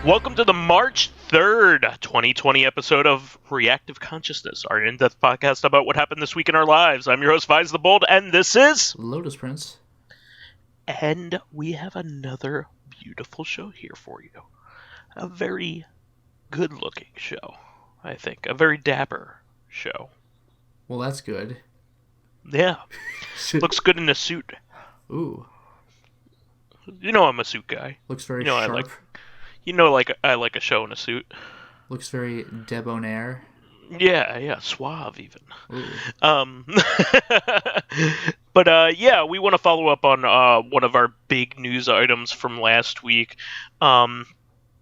Welcome to the March 3rd, 2020 episode of Reactive Consciousness, our in-depth podcast about what happened this week in our lives. I'm your host, vysethebold, and this is... Lotus Prince. And we have another beautiful show here for you. A very good-looking show, I think. A very dapper show. Well, that's good. Yeah. Looks good in a suit. Ooh. You know I'm a suit guy. Looks very sharp. I like a show in a suit. Looks very debonair. Yeah, suave even. Ooh. But we want to follow up on one of our big news items from last week.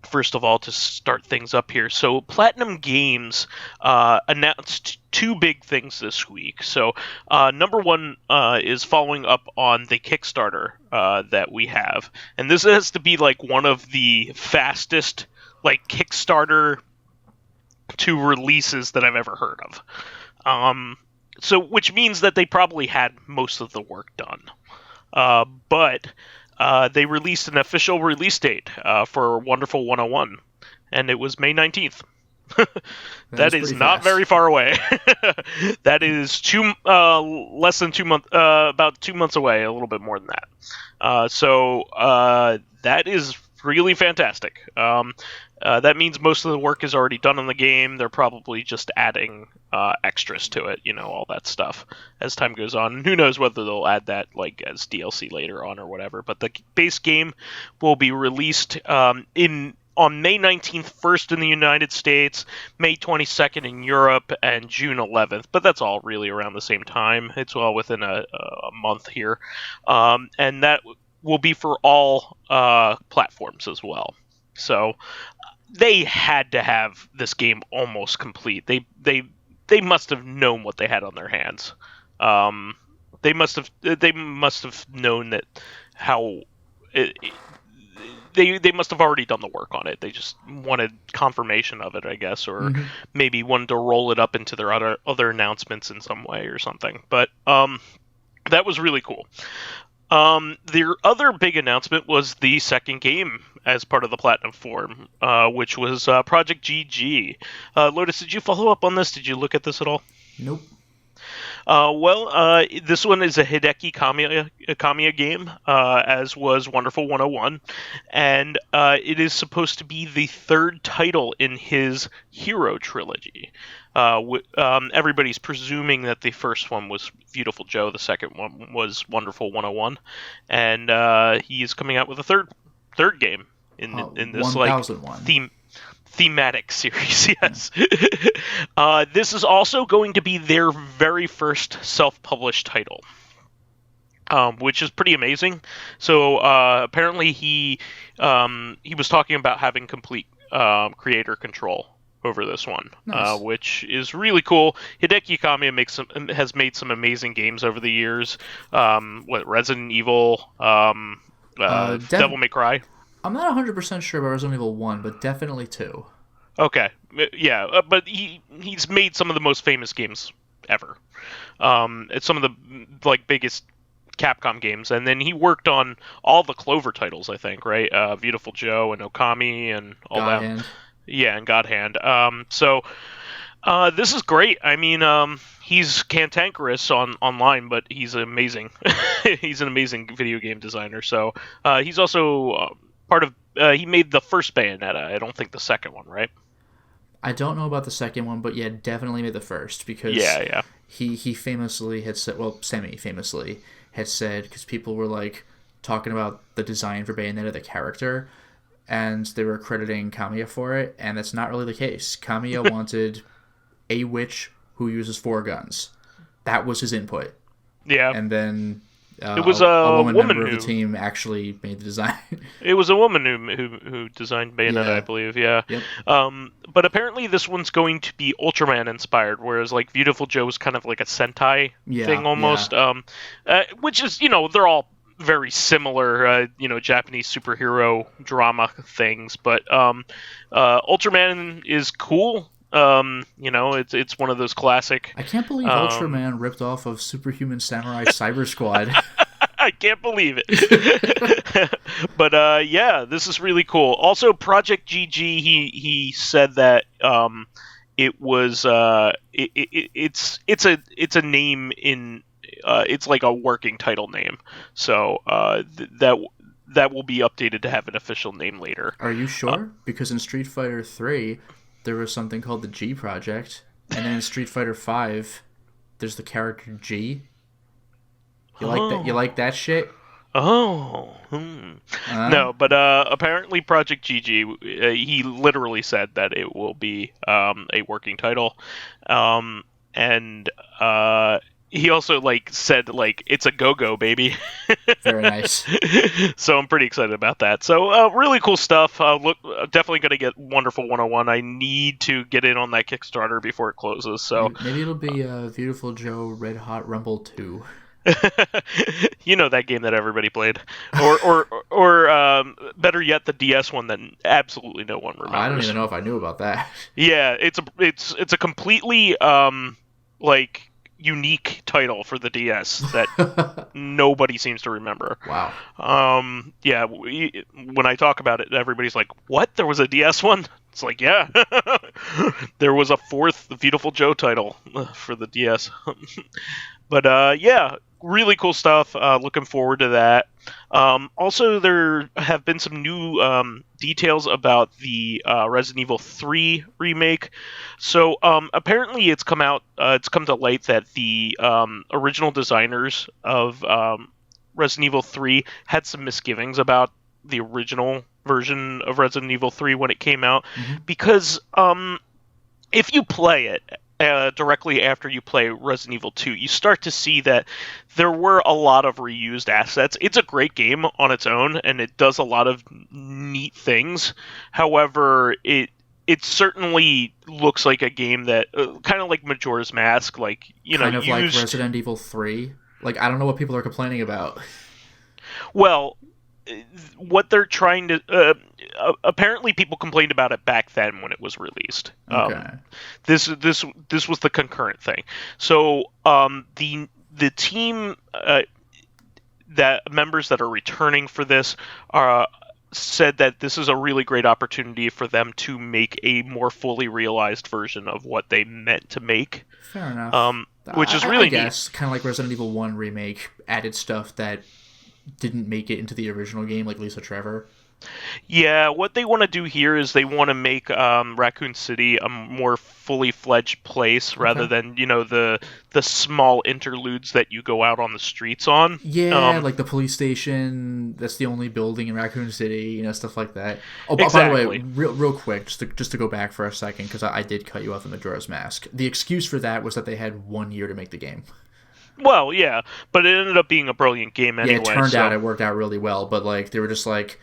First of all, to start things up here, so PlatinumGames announced two big things this week. So number one is following up on the Kickstarter that we have, and this has to be like one of the fastest like Kickstarter to releases that I've ever heard of. So which means that they probably had most of the work done, but they released an official release date for Wonderful 101, and it was May 19th. That is not very far away. That is less than 2 months, about 2 months away, a little bit more than that. So that is really fantastic. That means most of the work is already done on the game. They're probably just adding extras to it, all that stuff as time goes on. And who knows whether they'll add that like as DLC later on or whatever. But the base game will be released on May 19th, first in the United States, May 22nd in Europe, and June 11th. But that's all really around the same time. It's all within a month here. And that will be for all platforms as well. So they had to have this game almost complete. They must have known what they had on their hands. They must have known that how they must have already done the work on it. They just wanted confirmation of it, I guess, or maybe wanted to roll it up into their other announcements in some way or something. But that was really cool. Their other big announcement was the second game as part of the Platinum Forum, which was Project GG. Lotus, did you follow up on this? Did you look at this at all? Nope. This one is a Hideki Kamiya game, as was Wonderful 101, and it is supposed to be the third title in his Hero trilogy. Everybody's presuming that the first one was Beautiful Joe, the second one was Wonderful 101, and he is coming out with a third game in this like thematic series. Yes. This is also going to be their very first self-published title, which is pretty amazing. So apparently he was talking about having complete creator control over this one. Nice. Which is really cool. Hideki Kamiya has made some amazing games over the years. Resident Evil, Devil May Cry. I'm not 100% sure about Resident Evil 1, but definitely 2. Okay, yeah, but he's made some of the most famous games ever. It's some of the biggest Capcom games, and then he worked on all the Clover titles, I think, right? Beautiful Joe and Okami and all God that. Hand. Yeah, and God Hand. So this is great. I mean, he's cantankerous online, but he's amazing. He's an amazing video game designer. So he's also part of. He made the first Bayonetta. I don't think the second one, right? I don't know about the second one, but yeah, definitely made the first because he famously had said, well, semi-famously had said, because people were like talking about the design for Bayonetta, the character, and they were crediting Kamiya for it, and that's not really the case. Kamiya wanted a witch who uses 4 guns. That was his input. Yeah. And then it was a woman member of the team actually made the design. It was a woman who designed Bayonetta, I believe. Yeah. Yep. But apparently this one's going to be Ultraman inspired, whereas like Beautiful Joe was kind of like a Sentai thing almost. Yeah. Which is they're all very similar, Japanese superhero drama things. But Ultraman is cool. It's one of those classic. I can't believe Ultraman ripped off of Superhuman Samurai Cyber Squad. I can't believe it. But yeah, this is really cool. Also, Project GG, he said that it was it's a name in it's like a working title name. So that will be updated to have an official name later. Are you sure? Because in Street Fighter 3, there was something called the G Project, and then in Street Fighter 5, there's the character G. You like that? You like that shit? No, but apparently Project GG, he literally said that it will be a working title, and he also said it's a go-go, baby. Very nice. So I'm pretty excited about that. So really cool stuff. Look, definitely gonna get Wonderful 101. I need to get in on that Kickstarter before it closes. So maybe it'll be Beautiful Joe Red Hot Rumble 2. You know, that game that everybody played, or better yet, the DS one that absolutely no one remembers. I don't even know if I knew about that. Yeah, it's a completely unique title for the DS that nobody seems to remember. Wow. Yeah, when I talk about it, everybody's like, "What? There was a DS one?" It's like, yeah, there was a fourth Beautiful Joe title for the DS. But yeah, really cool stuff. Looking forward to that. Also, there have been some new details about the Resident Evil 3 remake. So apparently, it's come to light that the original designers of Resident Evil 3 had some misgivings about the original version of Resident Evil 3 when it came out, because if you play it directly after you play Resident Evil 2, you start to see that there were a lot of reused assets. It's a great game on its own, and it does a lot of neat things. However, it certainly looks like a game that, kind of like Majora's Mask, like Resident Evil 3. Like, I don't know what people are complaining about. Well, what they're trying to apparently people complained about it back then when it was released. Okay. This was the concurrent thing. So the team that members that are returning for this said that this is a really great opportunity for them to make a more fully realized version of what they meant to make. Fair enough. Which is really neat. Kind of like Resident Evil 1 remake added stuff that didn't make it into the original game, like Lisa Trevor. Yeah, what they want to do here is they want to make Raccoon City a more fully fledged place rather than, the small interludes that you go out on the streets on. Yeah, like the police station, that's the only building in Raccoon City, stuff like that. Oh, exactly. By the way, real quick, just to go back for a second, because I did cut you off in Majora's Mask. The excuse for that was that they had 1 year to make the game. Well, yeah, but it ended up being a brilliant game anyway. Yeah, it worked out really well, but they were just like,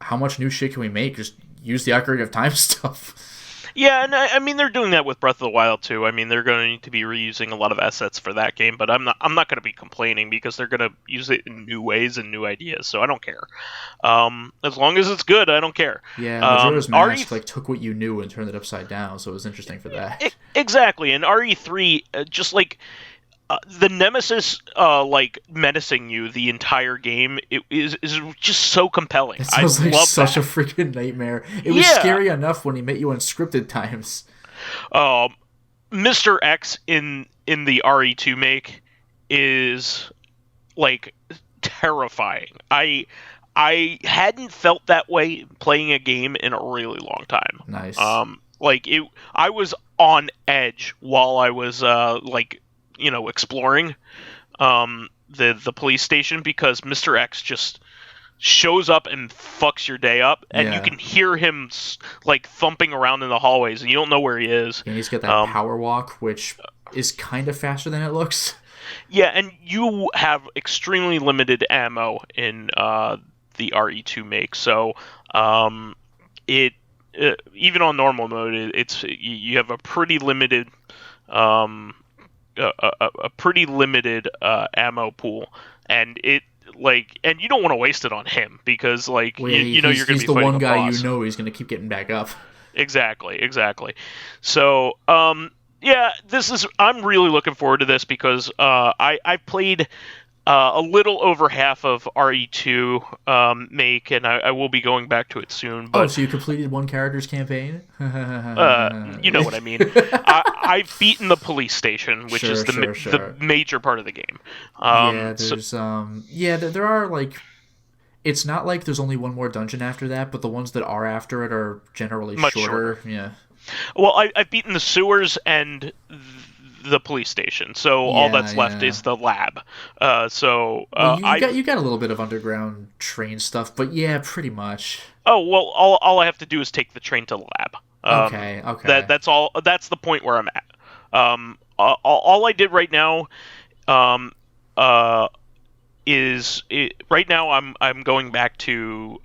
how much new shit can we make? Just use the Ocarina of Time stuff. Yeah, and I mean they're doing that with Breath of the Wild too. I mean they're going to be reusing a lot of assets for that game, but I'm not going to be complaining because they're going to use it in new ways and new ideas. So I don't care. As long as it's good, I don't care. Yeah, Majora's Mask took what you knew and turned it upside down, so it was interesting for that. Exactly, and RE3 just the nemesis menacing you the entire game is just so compelling. It sounds like such a freaking nightmare. It was scary enough when he met you unscripted times. Mr. X in the RE2 make is terrifying. I hadn't felt that way playing a game in a really long time. Nice. I was on edge while I was exploring the police station because Mr. X just shows up and fucks your day up, and you can hear him thumping around in the hallways, and you don't know where he is. And he's got that power walk, which is kind of faster than it looks. Yeah, and you have extremely limited ammo in the RE2 make, so it even on normal mode, you have a pretty limited ammo pool, and and you don't want to waste it on him because you're going to be fighting a boss. He's the one guy he's going to keep getting back up. Exactly. So I'm really looking forward to this because I played a little over half of RE2 make, and I will be going back to it soon. But, so you completed one character's campaign? You know what I mean. I've beaten the police station, which is the major part of the game. There are, like... It's not like there's only one more dungeon after that, but the ones that are after it are generally much shorter. Yeah. Well, I've beaten the sewers and the police station, so all that's left is the lab. You got a little bit of underground train stuff, but yeah, pretty much. Oh well, all I have to do is take the train to the lab. Okay. That's all. That's the point where I'm at. All I did right now, right now I'm going back to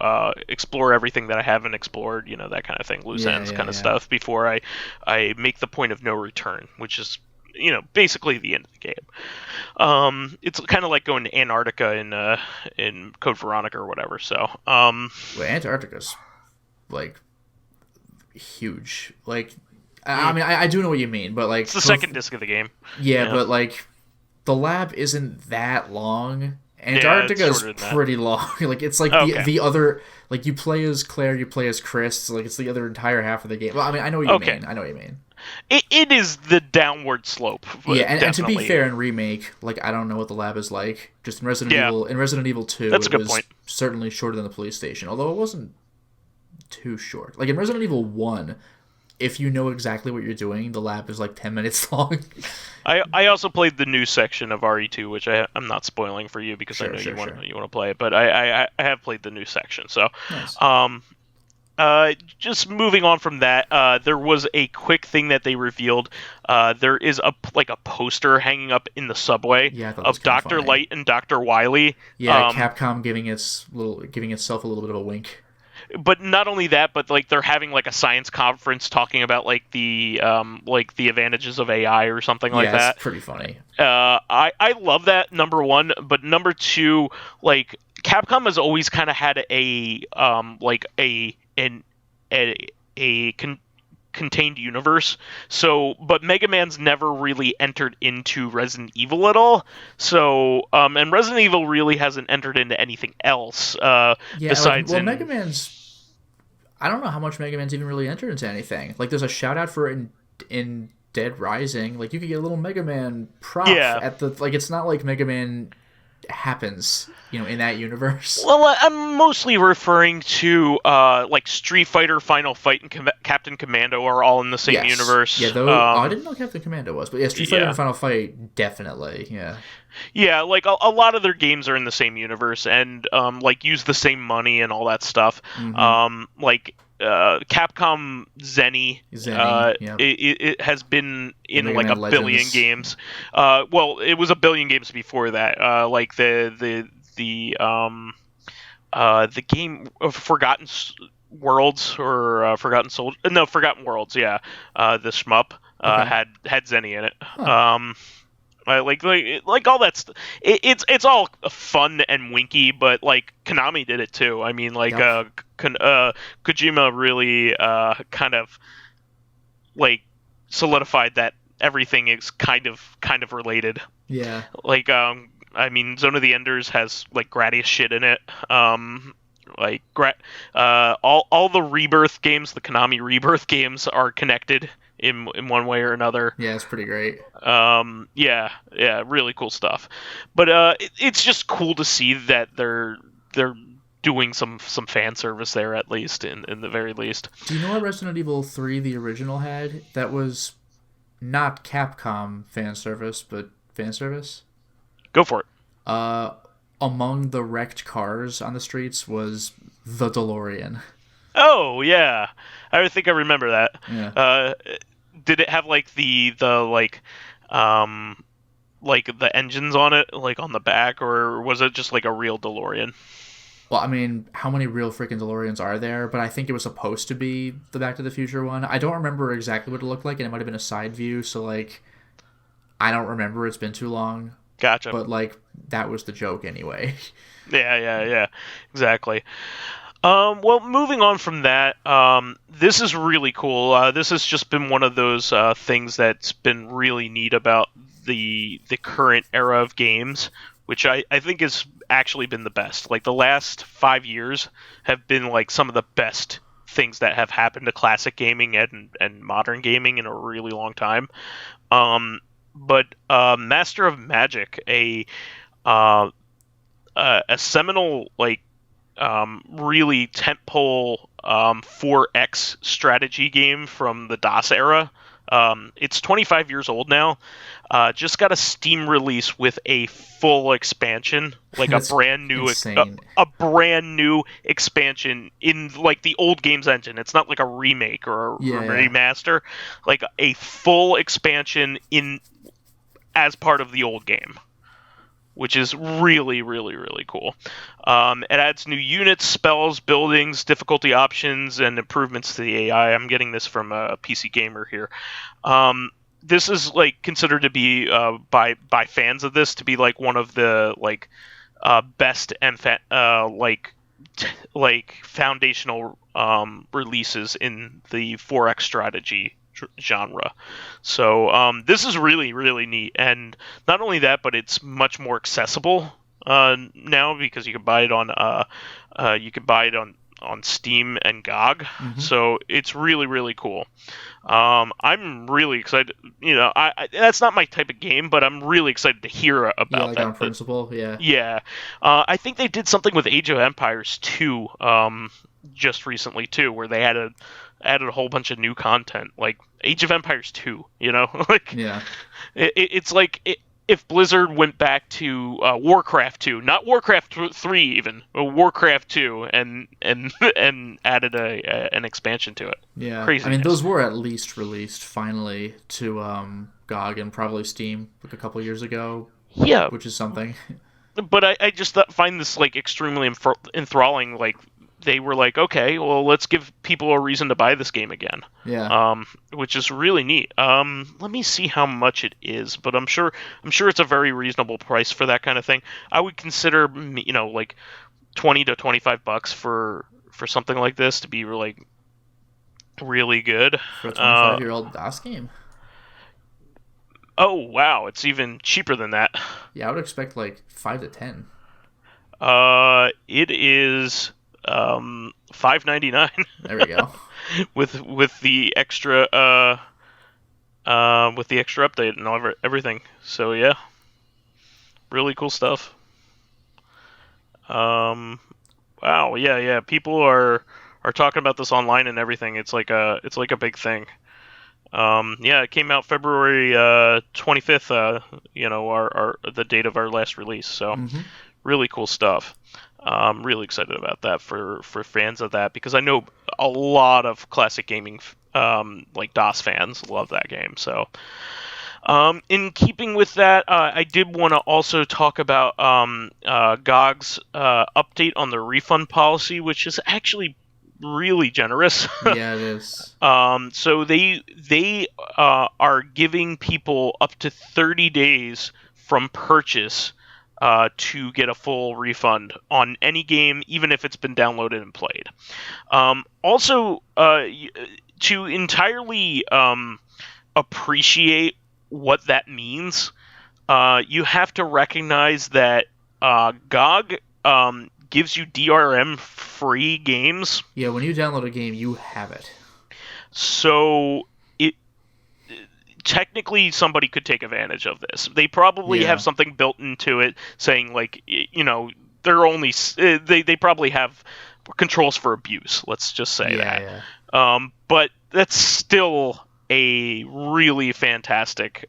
explore everything that I haven't explored, that kind of thing, loose ends kind of stuff, before I make the point of no return, which is basically the end of the game. It's kind of like going to Antarctica in Code Veronica or whatever. So Antarctica's like huge. Like I mean I do know what you mean, but like it's the second disc of the game. Yeah, but like the lab isn't that long. Antarctica is pretty long. Like it's like the other, like you play as Claire, you play as Chris. So like it's the other entire half of the game. Well, I mean, I know what you mean. It is the downward slope. Yeah, and to be fair, in Remake, like I don't know what the lab is like. Just in Resident Evil 2, that's a good was point. Certainly shorter than the police station, although it wasn't too short. Like in Resident Evil 1, if you know exactly what you're doing, the lab is like 10 minutes long. I also played the new section of RE2, which I'm not spoiling for you because I know you want to play it, but I have played the new section. So, nice. Just moving on from that, there was a quick thing that they revealed. There is a poster hanging up in the subway of Dr. Light and Dr. Wily. Yeah, Capcom giving itself a little bit of a wink. But not only that, but like they're having like a science conference talking about like the advantages of AI or something like that. Yeah, it's pretty funny. I love that, number one, but number two, like Capcom has always kind of had contained universe. So, but Mega Man's never really entered into Resident Evil at all. So, and Resident Evil really hasn't entered into anything else. Besides, Mega Man's. I don't know how much Mega Man's even really entered into anything. Like, there's a shout out for it in Dead Rising. Like, you could get a little Mega Man prop at the. Like, it's not like Mega Man happens, in that universe. Well, I'm mostly referring to like Street Fighter, Final Fight, and Captain Commando are all in the same universe. Yeah, though I didn't know Captain Commando was, but yeah, Street Fighter and Final Fight definitely. Yeah. Yeah, like a lot of their games are in the same universe and like use the same money and all that stuff. Mm-hmm. Like Capcom Zenny, it has been in like a billion games. Well, it was a billion games before that. Like the game of Forgotten Worlds or Forgotten Soldiers. No, Forgotten Worlds. Yeah, the shmup had Zenny in it. Huh. Like all that stuff. It's all fun and winky, but like Konami did it too. I mean, like Kojima really kind of like solidified that everything is kind of related. Yeah. Like I mean, Zone of the Enders has like Gradius shit in it. Like all the Rebirth games, the Konami Rebirth games, are connected in one way or another. Yeah, it's pretty great. Yeah, really cool stuff. But it's just cool to see that they're doing some fan service there, at least in the very least. Do you know what Resident Evil 3, the original, had? That was not Capcom fan service, but fan service. Go for it. Among the wrecked cars on the streets was the DeLorean. Oh yeah, I think I remember that. Yeah. Did it have like the engines on it, like on the back, or was it just like a real DeLorean? Well, I mean, how many real freaking DeLoreans are there? But I think it was supposed to be the Back to the Future one. I don't remember exactly what it looked like, and it might have been a side view. So like, I don't remember. It's been too long. Gotcha. But like, that was the joke anyway. Yeah. Exactly. Well, moving on from that, this is really cool. This has just been one of those things that's been really neat about the current era of games, which I think has actually been the best. Like, the last 5 years have been like some of the best things that have happened to classic gaming and modern gaming in a really long time. But Master of Magic, a seminal, like, really tentpole 4X strategy game from the DOS era. It's 25 years old now. Just got a Steam release with a full expansion, like a brand new expansion in like the old game's engine. It's not like a remake or a remaster, like a full expansion in as part of the old game, which is really, really, really cool. It adds new units, spells, buildings, difficulty options, and improvements to the AI. I'm getting this from a PC Gamer here. This is like considered to be by fans of this to be like one of the like best and foundational releases in the 4X strategy genre. So this is really, really neat, and not only that, but it's much more accessible now because you can buy it on Steam and GOG. So it's really, really cool. I'm really excited. You know, I that's not my type of game, but I'm really excited to hear about that. On principle, yeah. Yeah. I think they did something with Age of Empires 2 just recently too, where they added a whole bunch of new content, like Age of Empires 2. You know, like it's like if Blizzard went back to Warcraft 2, not Warcraft 3 even, but Warcraft 2, and added an expansion to it. Yeah, crazy. I mean, those were at least released finally to GOG and probably Steam like a couple years ago. Yeah, which is something. But I just find this like extremely enthralling. Like, they were like, okay, well, let's give people a reason to buy this game again. Yeah. Which is really neat. Let me see how much it is, but I'm sure it's a very reasonable price for that kind of thing. I would consider, you know, like $20 to $25 for something like this to be like really good. For a 25-year-old DOS game. Oh wow, it's even cheaper than that. Yeah, I would expect like 5 to 10. It is $5.99. There we go. with the extra update and everything. So yeah, really cool stuff. Wow, yeah. People are talking about this online and everything. It's like a big thing. Yeah, it came out February 25th. You know, the date of our last release. So really cool stuff. I'm really excited about that for fans of that, because I know a lot of classic gaming like DOS fans love that game. So in keeping with that, I did want to also talk about GOG's update on the refund policy, which is actually really generous. Yeah, it is. So they are giving people up to 30 days from purchase to get a full refund on any game, even if it's been downloaded and played. Also, to entirely appreciate what that means, you have to recognize that GOG gives you DRM-free games. Yeah, when you download a game, you have it. So technically somebody could take advantage of this. They probably have something built into it saying, like, you know, they're only they probably have controls for abuse. Let's just say that. Yeah. But that's still a really fantastic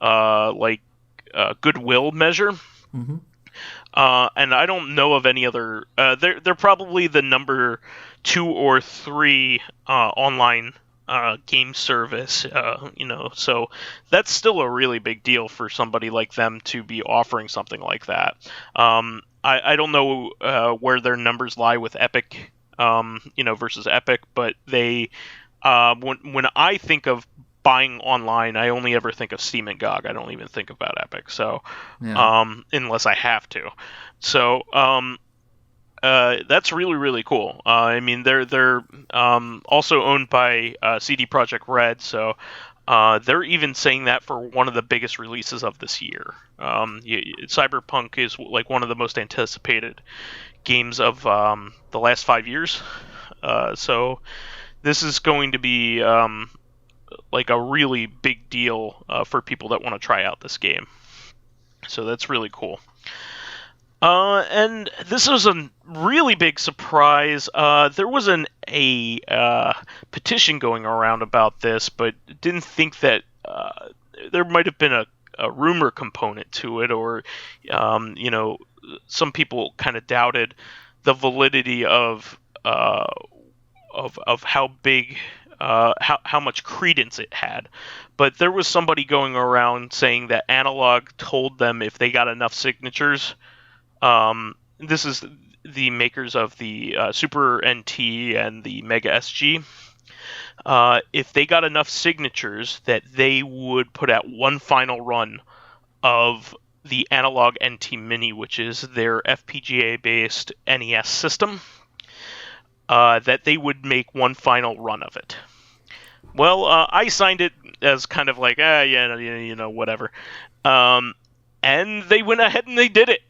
goodwill measure. Mm-hmm. And I don't know of any other. They're probably the number 2 or 3 online game service, you know, so that's still a really big deal for somebody like them to be offering something like that. I don't know where their numbers lie with Epic, you know, versus Epic, but they when I think of buying online, I only ever think of Steam and GOG. I don't even think about Epic, so unless I have to. So that's really, really cool. I mean, they're also owned by CD Projekt Red, so They're even saying that for one of the biggest releases of this year. Cyberpunk is like one of the most anticipated games of the last 5 years. So this is going to be like a really big deal for people that want to try out this game. So that's really cool. And this was a really big surprise. There was a petition going around about this, but didn't think that there might have been a rumor component to it, or some people kind of doubted the validity of how big, how much credence it had. But there was somebody going around saying that Analogue told them if they got enough signatures. This is the makers of the Super NT and the Mega SG. If they got enough signatures, that they would put out one final run of the Analogue NT Mini, which is their FPGA-based NES system, that they would make one final run of it. Well, I signed it as kind of like, whatever. And they went ahead and they did it.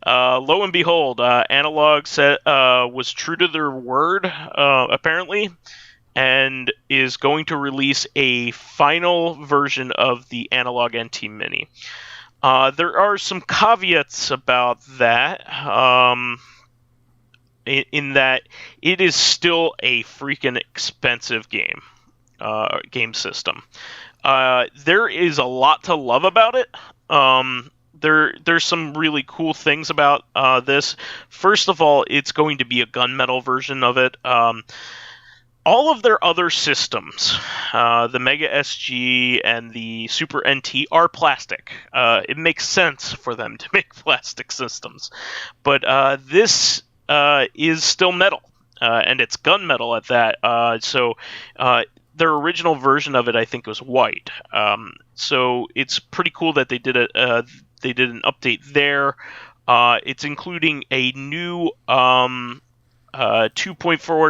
Lo and behold, Analogue was true to their word, apparently, and is going to release a final version of the Analogue NT Mini. There are some caveats about that, in that it is still a freaking expensive game system. There is a lot to love about it. There's some really cool things about this. First of all, it's going to be a gunmetal version of it. All of their other systems, the Mega SG and the Super NT, are plastic. It makes sense for them to make plastic systems. But this is still metal, and it's gunmetal at that. So their original version of it, I think, was white. So it's pretty cool that they did an update there. It's including a new 2.4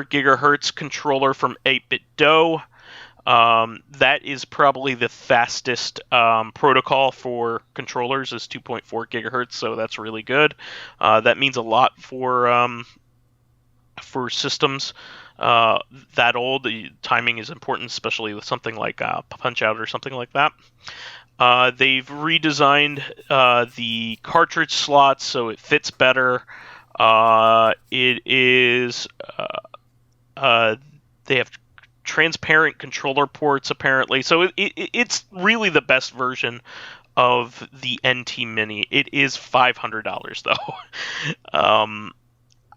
gigahertz controller from 8-bit Do. That is probably the fastest protocol for controllers, is 2.4 gigahertz, so that's really good. That means a lot for systems that old. The timing is important, especially with something like Punch-Out or something like that. They've redesigned the cartridge slots so it fits better. It is they have transparent controller ports, apparently, so it's really the best version of the NT Mini. It is $500 though.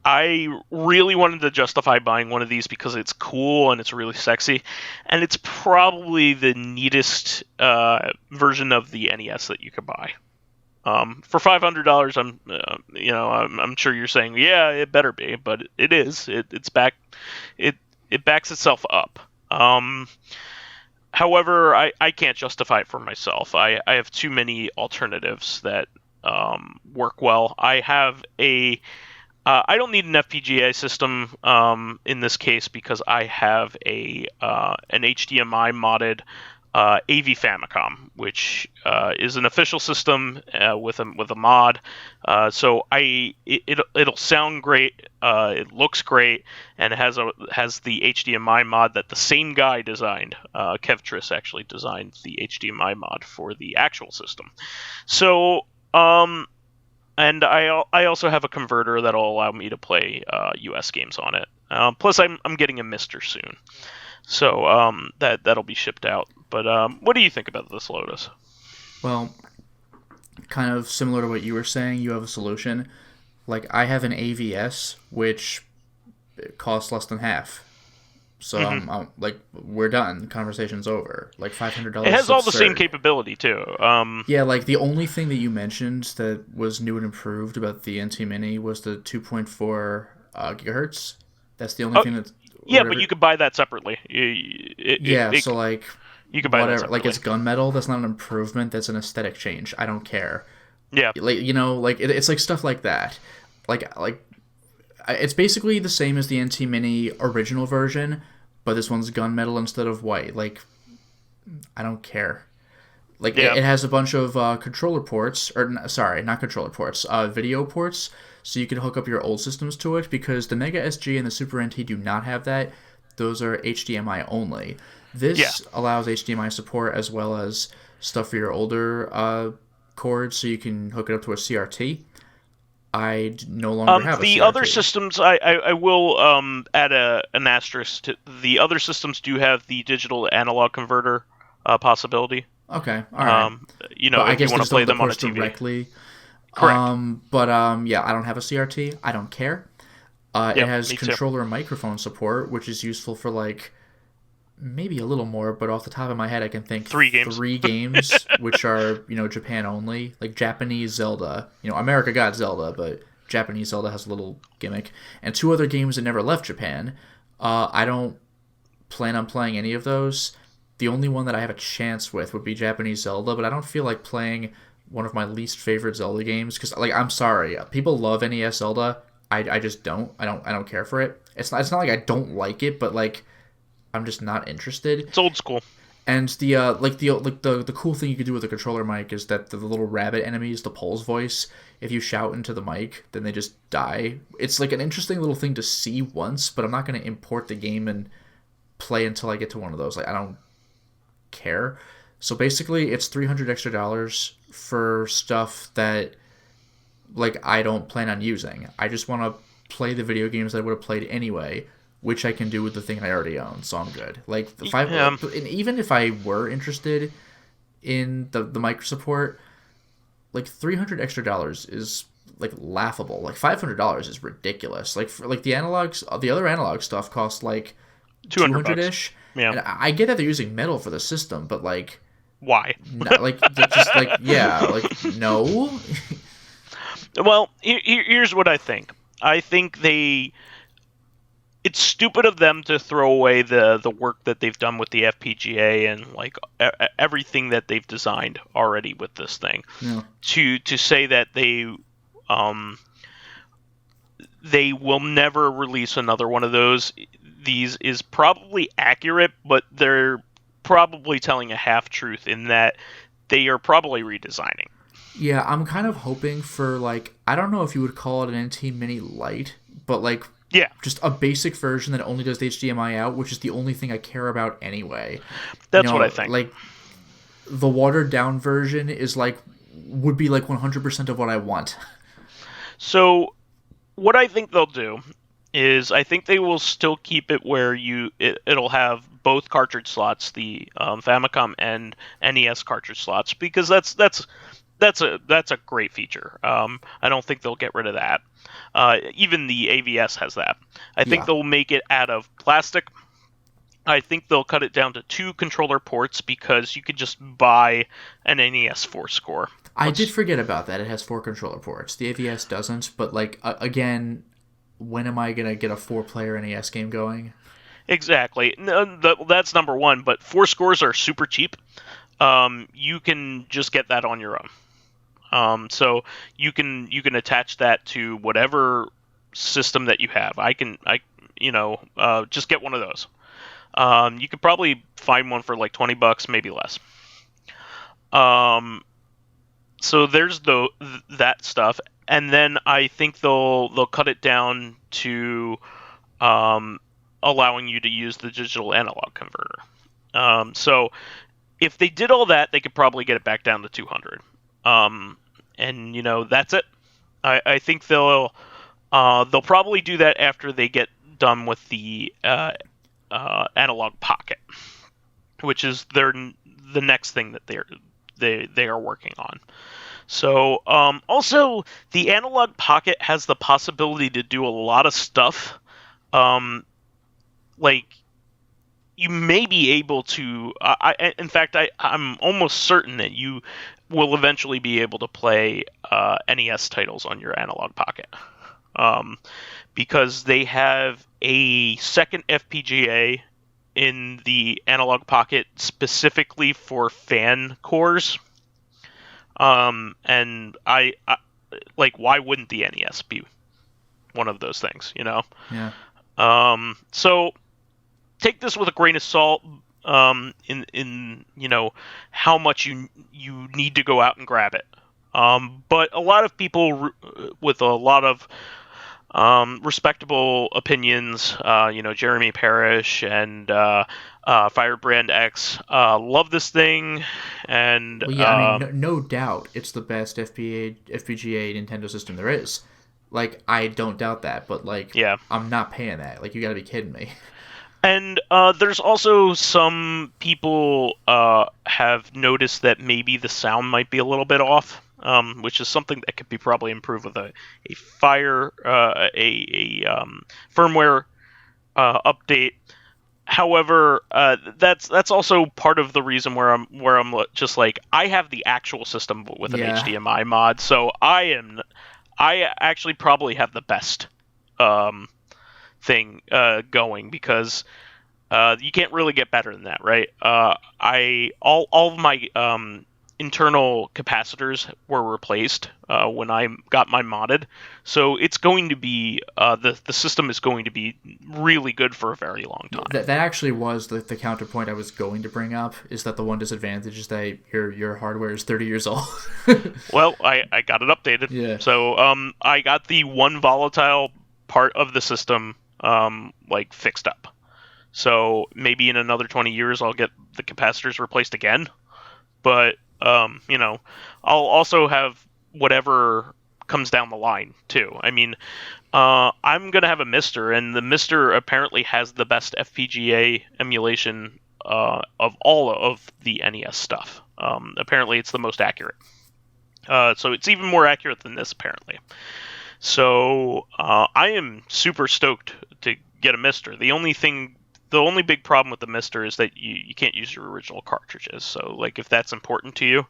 I really wanted to justify buying one of these because it's cool and it's really sexy, and it's probably the neatest version of the NES that you could buy. For $500, I'm sure you're saying, yeah, it better be, but it is. It's back. It backs itself up. However, I can't justify it for myself. I have too many alternatives that work well. I have I don't need an FPGA system in this case because I have an HDMI modded AV Famicom, which is an official system with a mod. So it'll sound great. It looks great, and it has the HDMI mod that the same guy designed. Kevtris actually designed the HDMI mod for the actual system. So and I also have a converter that'll allow me to play US games on it. Plus, I'm getting a Mister soon, so that'll be shipped out. But what do you think about this, Lotus? Well, kind of similar to what you were saying, you have a solution. Like, I have an AVS, which costs less than half. So I'm like, we're done. Conversation's over. Like $500. It has all the same capability too. Yeah, like the only thing that you mentioned that was new and improved about the NT Mini was the 2.4 gigahertz. That's the only thing that. Yeah, but you could buy that separately. So like you could buy whatever. That separately. Like, it's gunmetal. That's not an improvement. That's an aesthetic change. I don't care. Yeah, like it's like stuff like that. Like it's basically the same as the NT Mini original version, but this one's gunmetal instead of white. Like, I don't care. Like, it has a bunch of controller ports, or sorry, not controller ports, video ports, so you can hook up your old systems to it, because the Mega SG and the Super NT do not have that. Those are HDMI only. This allows HDMI support as well as stuff for your older cords, so you can hook it up to a CRT. I no longer have a CRT. The other systems, I will add an asterisk to. The other systems do have the digital analog converter possibility. Okay, all right. But if you want to play them on a TV. Directly. Correct. But I don't have a CRT. I don't care. It has controller and microphone support, which is useful for, like, maybe a little more, but off the top of my head, I can think 3 games. 3 games, which are, Japan only. Like, Japanese Zelda. America got Zelda, but Japanese Zelda has a little gimmick. And 2 other games that never left Japan. I don't plan on playing any of those. The only one that I have a chance with would be Japanese Zelda, but I don't feel like playing one of my least favorite Zelda games, because, like, I'm sorry, people love NES Zelda. I just don't. I don't care for it. It's not like I don't like it, but, like, I'm just not interested. It's old school. And the cool thing you can do with the controller mic is that the little rabbit enemies, the Pole's voice, if you shout into the mic, then they just die. It's like an interesting little thing to see once, but I'm not going to import the game and play until I get to one of those. Like, I don't care. So basically, it's $300 extra for stuff that, like, I don't plan on using. I just want to play the video games that I would have played anyway, which I can do with the thing I already own, so I'm good. Like, and even if I were interested in the mic support, like, $300 extra is, like, laughable. Like, $500 is ridiculous. Like, the analogs, the other analog stuff costs, like, $200-ish. Yeah. And I get that they're using metal for the system, but, like, why? Not, like, just, like, yeah, like, no. Well, here's what I think. I think it's stupid of them to throw away the work that they've done with the FPGA and, like, everything that they've designed already with this thing. Yeah. To say that they will never release another one of these is probably accurate, but they're probably telling a half-truth in that they are probably redesigning. Yeah, I'm kind of hoping for, like, I don't know if you would call it an NT Mini Lite, but, like, just a basic version that only does the HDMI out, which is the only thing I care about anyway. That's what I think. Like, the watered-down version would be 100% of what I want. So, what I think they'll do is I think they will still keep it where it'll have both cartridge slots, the Famicom and NES cartridge slots, because that's a great feature. I don't think they'll get rid of that. Even the AVS has that. I think they'll make it out of plastic. I think they'll cut it down to 2 controller ports, because you could just buy an NES 4-score. I did forget about that. It has 4 controller ports. The AVS doesn't, but, like, again, when am I going to get a 4-player NES game going? Exactly. That's number one, but 4-scores are super cheap. You can just get that on your own. So you can attach that to whatever system that you have. Just get one of those. You could probably find one for like $20, maybe less. So there's that stuff, and then I think they'll cut it down to allowing you to use the digital analog converter. So if they did all that, they could probably get it back down to 200. And that's it. I think they'll probably do that after they get done with the Analog Pocket, which is the next thing that they are working on. So also the Analog Pocket has the possibility to do a lot of stuff. Like, you may be able to. In fact, I'm almost certain that you will eventually be able to play NES titles on your Analog Pocket, because they have a second FPGA in the Analog Pocket specifically for fan cores. And I like, why wouldn't the NES be one of those things? Yeah. So take this with a grain of salt. in how much you need to go out and grab it. But a lot of people with a lot of respectable opinions, Jeremy Parrish and Firebrand X, love this thing, and no doubt it's the best FPGA Nintendo system there is. Like, I don't doubt that, but I'm not paying that. Like, you got to be kidding me. And there's also some people have noticed that maybe the sound might be a little bit off. Which is something that could be probably improved with a firmware update. However, that's also part of the reason where I'm just like, I have the actual system with an HDMI mod, so I actually probably have the best thing going, because you can't really get better than that, right? All of my internal capacitors were replaced when I got my modded, so it's going to be the system is going to be really good for a very long time. That actually was the counterpoint I was going to bring up, is that the one disadvantage is that your hardware is 30 years old. Well, I got it updated. Yeah. So I got the one volatile part of the system fixed up. So maybe in another 20 years I'll get the capacitors replaced again, but I'll also have whatever comes down the line too. I mean, I'm gonna have a Mister, and the Mister apparently has the best FPGA emulation of all of the NES stuff. Apparently, it's the most accurate. So it's even more accurate than this, apparently. So I am super stoked to get a Mister. The only big problem with the Mister is that you can't use your original cartridges. So, if that's important to you,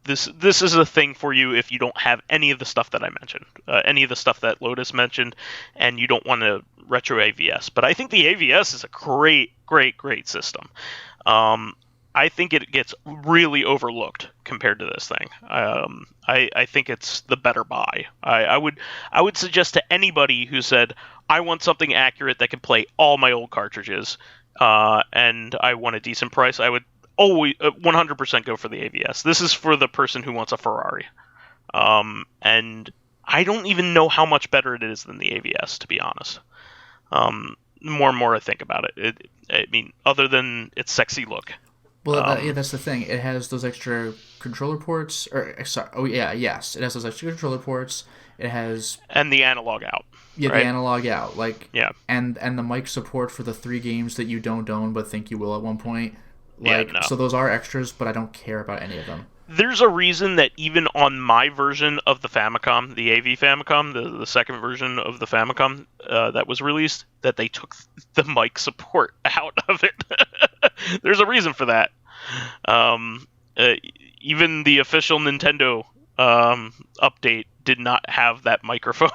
this is a thing for you if you don't have any of the stuff that I mentioned, any of the stuff that Lotus mentioned, and you don't want to retro AVS. But I think the AVS is a great, great, great system. I think it gets really overlooked compared to this thing. I think it's the better buy. I would suggest to anybody who said, I want something accurate that can play all my old cartridges, and I want a decent price, I would always 100% go for the AVS. This is for the person who wants a Ferrari. And I don't even know how much better it is than the AVS, to be honest. More and more I think about it. I mean, other than its sexy look. Well, that's the thing. It has those extra controller ports. It has those extra controller ports. It has... And the analog out. Yeah, right? The analog out. Yeah. And the mic support for the 3 games that you don't own but think you will at one point. So those are extras, but I don't care about any of them. There's a reason that even on my version of the Famicom, the AV Famicom, the second version of the Famicom that was released, that they took the mic support out of it. There's a reason for that. Even the official Nintendo update did not have that microphone.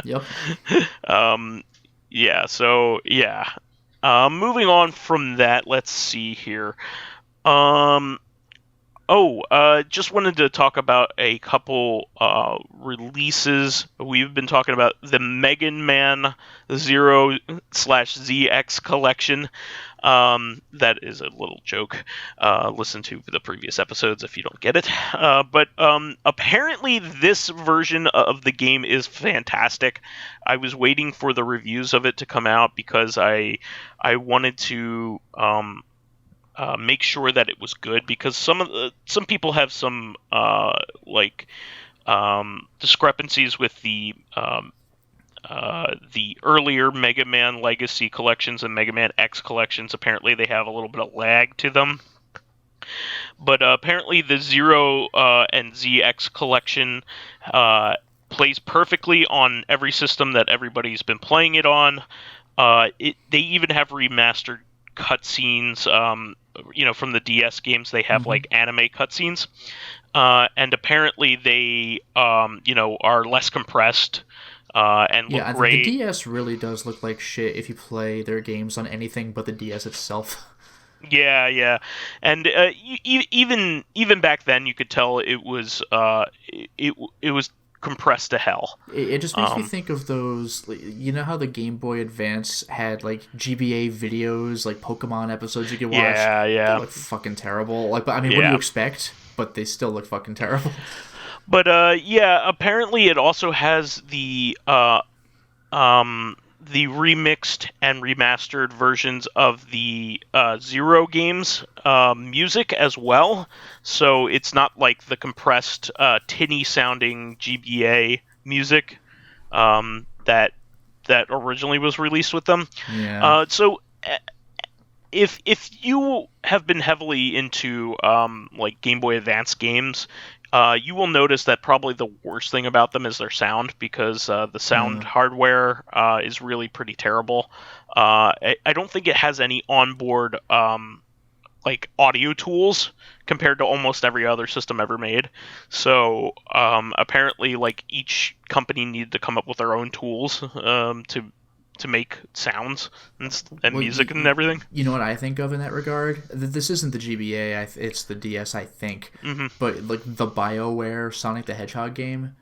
Yep. Moving on from that, let's see here. Just wanted to talk about a couple releases. We've been talking about the Mega Man 0/ZX collection. That is a little joke. Listen to the previous episodes if you don't get it. But apparently this version of the game is fantastic. I was waiting for the reviews of it to come out because I wanted to make sure that it was good, because some people have some discrepancies with the earlier Mega Man Legacy collections and Mega Man X collections. Apparently they have a little bit of lag to them. But apparently the Zero and ZX collection plays perfectly on every system that everybody's been playing it on. They even have remastered cutscenes, from the DS games. They have anime cutscenes, and apparently they, are less compressed and look great. The DS really does look like shit if you play their games on anything but the DS itself. Yeah, and even back then you could tell it was compressed to hell. It just makes me think of those, you know how the Game Boy Advance had like GBA videos, like Pokemon episodes you could watch? Yeah. They look fucking terrible. Like, but I mean, what do you expect? But they still look fucking terrible. But apparently it also has the remixed and remastered versions of the Zero games music as well. So it's not like the compressed, tinny sounding GBA music that originally was released with them. Yeah. So if you have been heavily into like Game Boy Advance games, you will notice that probably the worst thing about them is their sound, because the sound hardware is really pretty terrible. I don't think it has any onboard like audio tools compared to almost every other system ever made. So apparently, like, each company needed to come up with their own tools to make sounds and music and everything. You know what I think of in that regard? This isn't the GBA, it's the DS, I think. Mm-hmm. But like the BioWare Sonic the Hedgehog game.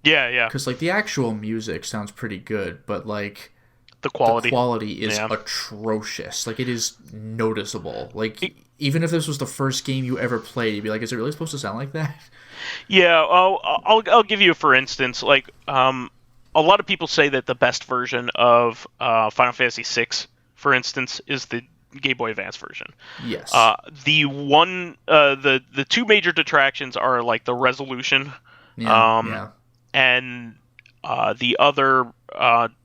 Yeah. Because like the actual music sounds pretty good, but like the quality is atrocious. Like, it is noticeable. Like, even if this was the first game you ever played, you'd be like, is it really supposed to sound like that? Yeah. I'll give you, for instance, like a lot of people say that the best version of Final Fantasy VI, for instance, is the Game Boy Advance version. Yes. The two major detractions are like the resolution, and the other,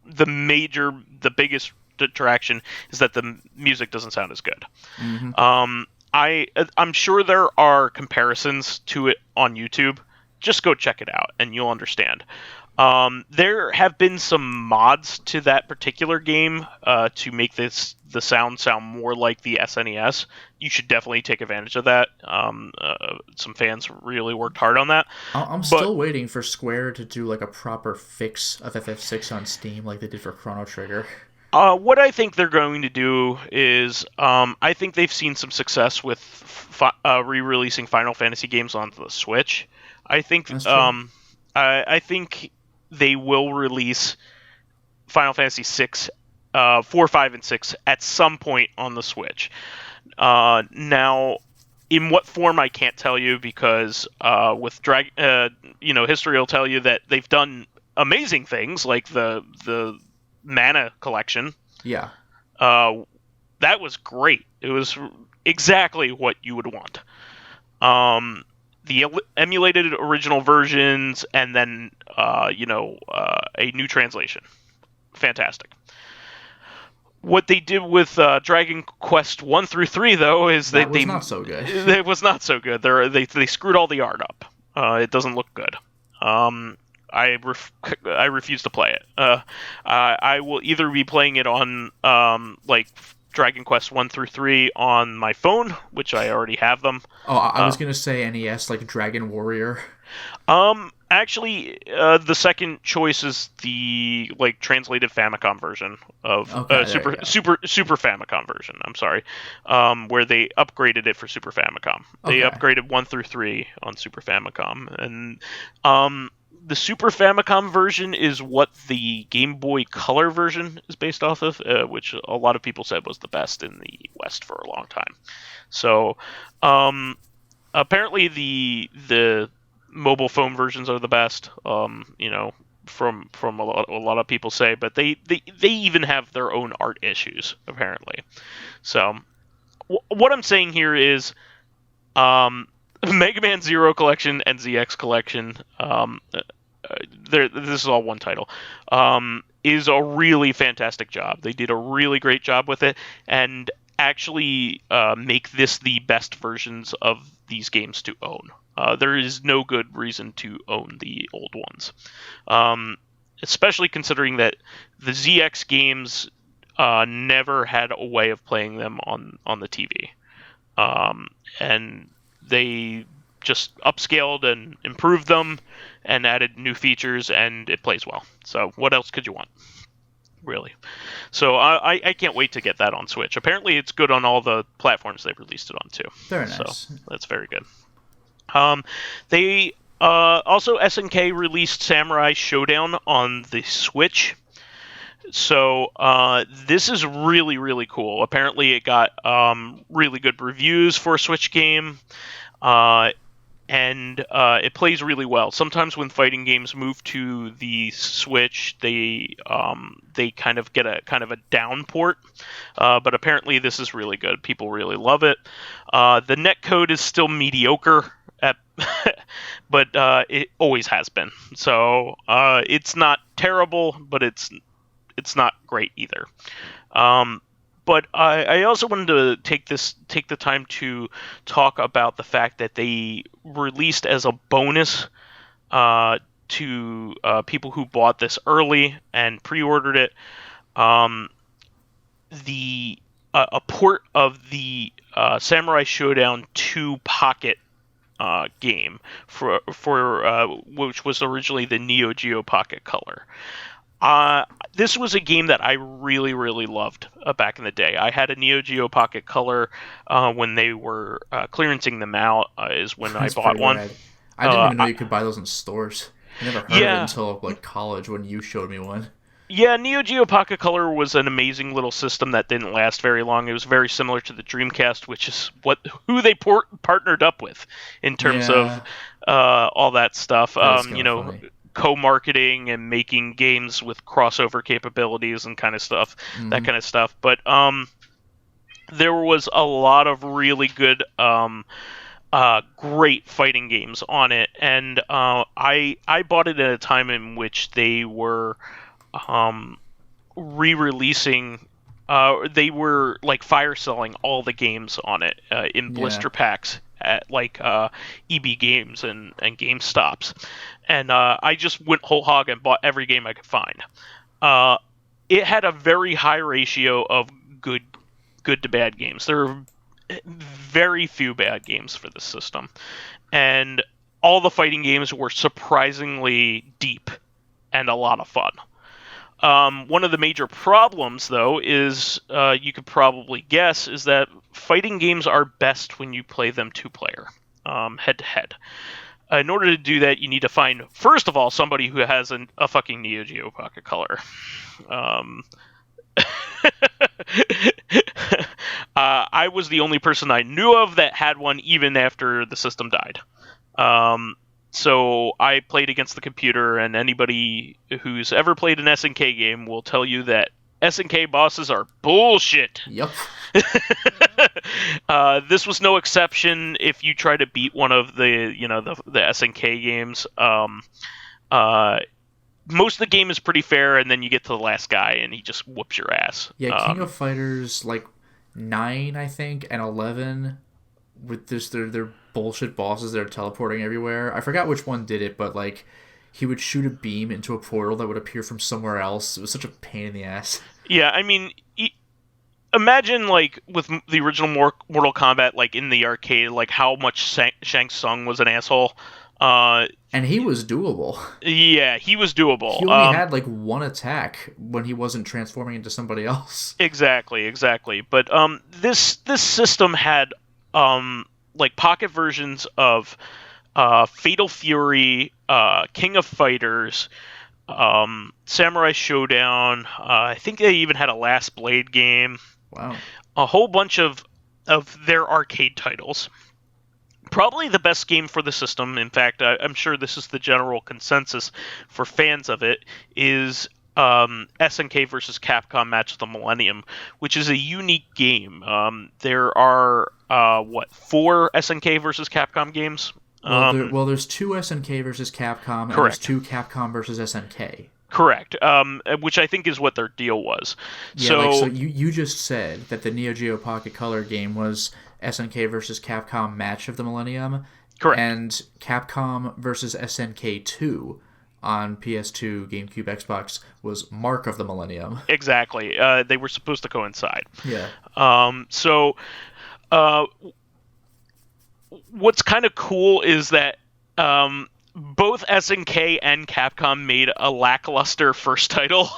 the biggest detraction is that the music doesn't sound as good. Mm-hmm. I'm sure there are comparisons to it on YouTube. Just go check it out, and you'll understand. There have been some mods to that particular game to make the sound more like the SNES. You should definitely take advantage of that. Some fans really worked hard on that. I'm still waiting for Square to do like a proper fix of FF6 on Steam like they did for Chrono Trigger. What I think they're going to do is, I think they've seen some success with re-releasing Final Fantasy games on the Switch. I think I think they will release Final Fantasy VI, 4, 5, and 6 at some point on the Switch. Now, in what form I can't tell you, because with history will tell you that they've done amazing things, like the Mana collection. Yeah. That was great. It was exactly what you would want. The emulated original versions, and then a new translation. Fantastic. What they did with Dragon Quest 1 through 3, though, is that was not so good. It was not so good. They screwed all the art up. It doesn't look good. I refuse to play it. I will either be playing it on like Dragon Quest 1 through 3 on my phone, which I already have them. Oh, I was gonna say NES, like Dragon Warrior. Actually, the second choice is the like translated Famicom version of Super Famicom version. I'm sorry, where they upgraded it for Super Famicom. They upgraded 1 through 3 on Super Famicom, and the Super Famicom version is what the Game Boy Color version is based off of, which a lot of people said was the best in the West for a long time. So, apparently the mobile phone versions are the best. From a lot of people say, but they even have their own art issues apparently. So, what I'm saying here is, Mega Man Zero Collection and ZX Collection, this is all one title, is a really fantastic job. They did a really great job with it, and actually make this the best versions of these games to own. There is no good reason to own the old ones, especially considering that the ZX games never had a way of playing them on the TV. And they just upscaled and improved them and added new features, and it plays well. So what else could you want, really? So I can't wait to get that on Switch. Apparently it's good on all the platforms they've released it on too. Very nice. So that's very good. They Also, SNK released Samurai Shodown on the Switch. So this is really, really cool. Apparently, it got really good reviews for a Switch game, and it plays really well. Sometimes when fighting games move to the Switch, they kind of get a down port, but apparently this is really good. People really love it. The netcode is still mediocre. But it always has been. So it's not terrible, but it's not great either. But I also wanted to take the time to talk about the fact that they released as a bonus to people who bought this early and pre-ordered it, a port of the Samurai Shodown 2 Pocket game for which was originally the Neo Geo Pocket Color. This was a game that I really, really loved back in the day. I had a Neo Geo Pocket Color when they were clearancing them out. Is when I bought one. Rad. I didn't even know you could buy those in stores. I never heard of it until college when you showed me one. Yeah, Neo Geo Pocket Color was an amazing little system that didn't last very long. It was very similar to the Dreamcast, which is who they partnered up with in terms of all that stuff. Funny. Co-marketing and making games with crossover capabilities and kind of stuff, that kind of stuff. But there was a lot of really good, great fighting games on it, and I bought it at a time in which they were re-releasing. They were fire selling all the games on it in blister packs at EB Games and GameStops, and I just went whole hog and bought every game I could find. It had a very high ratio of good to bad games. There are very few bad games for this system, and all the fighting games were surprisingly deep and a lot of fun. One of the major problems, though, is you could probably guess, is that fighting games are best when you play them two-player, head-to-head. In order to do that, you need to find, first of all, somebody who has a fucking Neo Geo Pocket Color. I was the only person I knew of that had one even after the system died. So I played against the computer, and anybody who's ever played an SNK game will tell you that SNK bosses are bullshit. Yep. This was no exception. If you try to beat one of the SNK games, most of the game is pretty fair, and then you get to the last guy, and he just whoops your ass. Yeah, King of Fighters 9, I think, and 11 with this their bullshit bosses that are teleporting everywhere. I forgot which one did it, but he would shoot a beam into a portal that would appear from somewhere else. It was such a pain in the ass. Yeah, I mean, imagine with the original Mortal Kombat, in the arcade, how much Shang Tsung was an asshole. And he was doable. Yeah, he was doable. He only had one attack when he wasn't transforming into somebody else. Exactly. But this system had pocket versions of Fatal Fury, King of Fighters, Samurai Shodown. I think they even had a Last Blade game. Wow. A whole bunch of their arcade titles. Probably the best game for the system, in fact, I'm sure this is the general consensus for fans of it, is SNK versus Capcom Match of the Millennium, which is a unique game. There are, 4 SNK versus Capcom games? There's 2 SNK versus Capcom, and correct. There's 2 Capcom versus SNK. Correct, which I think is what their deal was. Yeah, so you just said that the Neo Geo Pocket Color game was SNK versus Capcom Match of the Millennium. Correct. And Capcom versus SNK 2 on PS2, GameCube, Xbox was Mark of the Millennium. Exactly. They were supposed to coincide. Yeah. What's kind of cool is that both SNK and Capcom made a lackluster first title,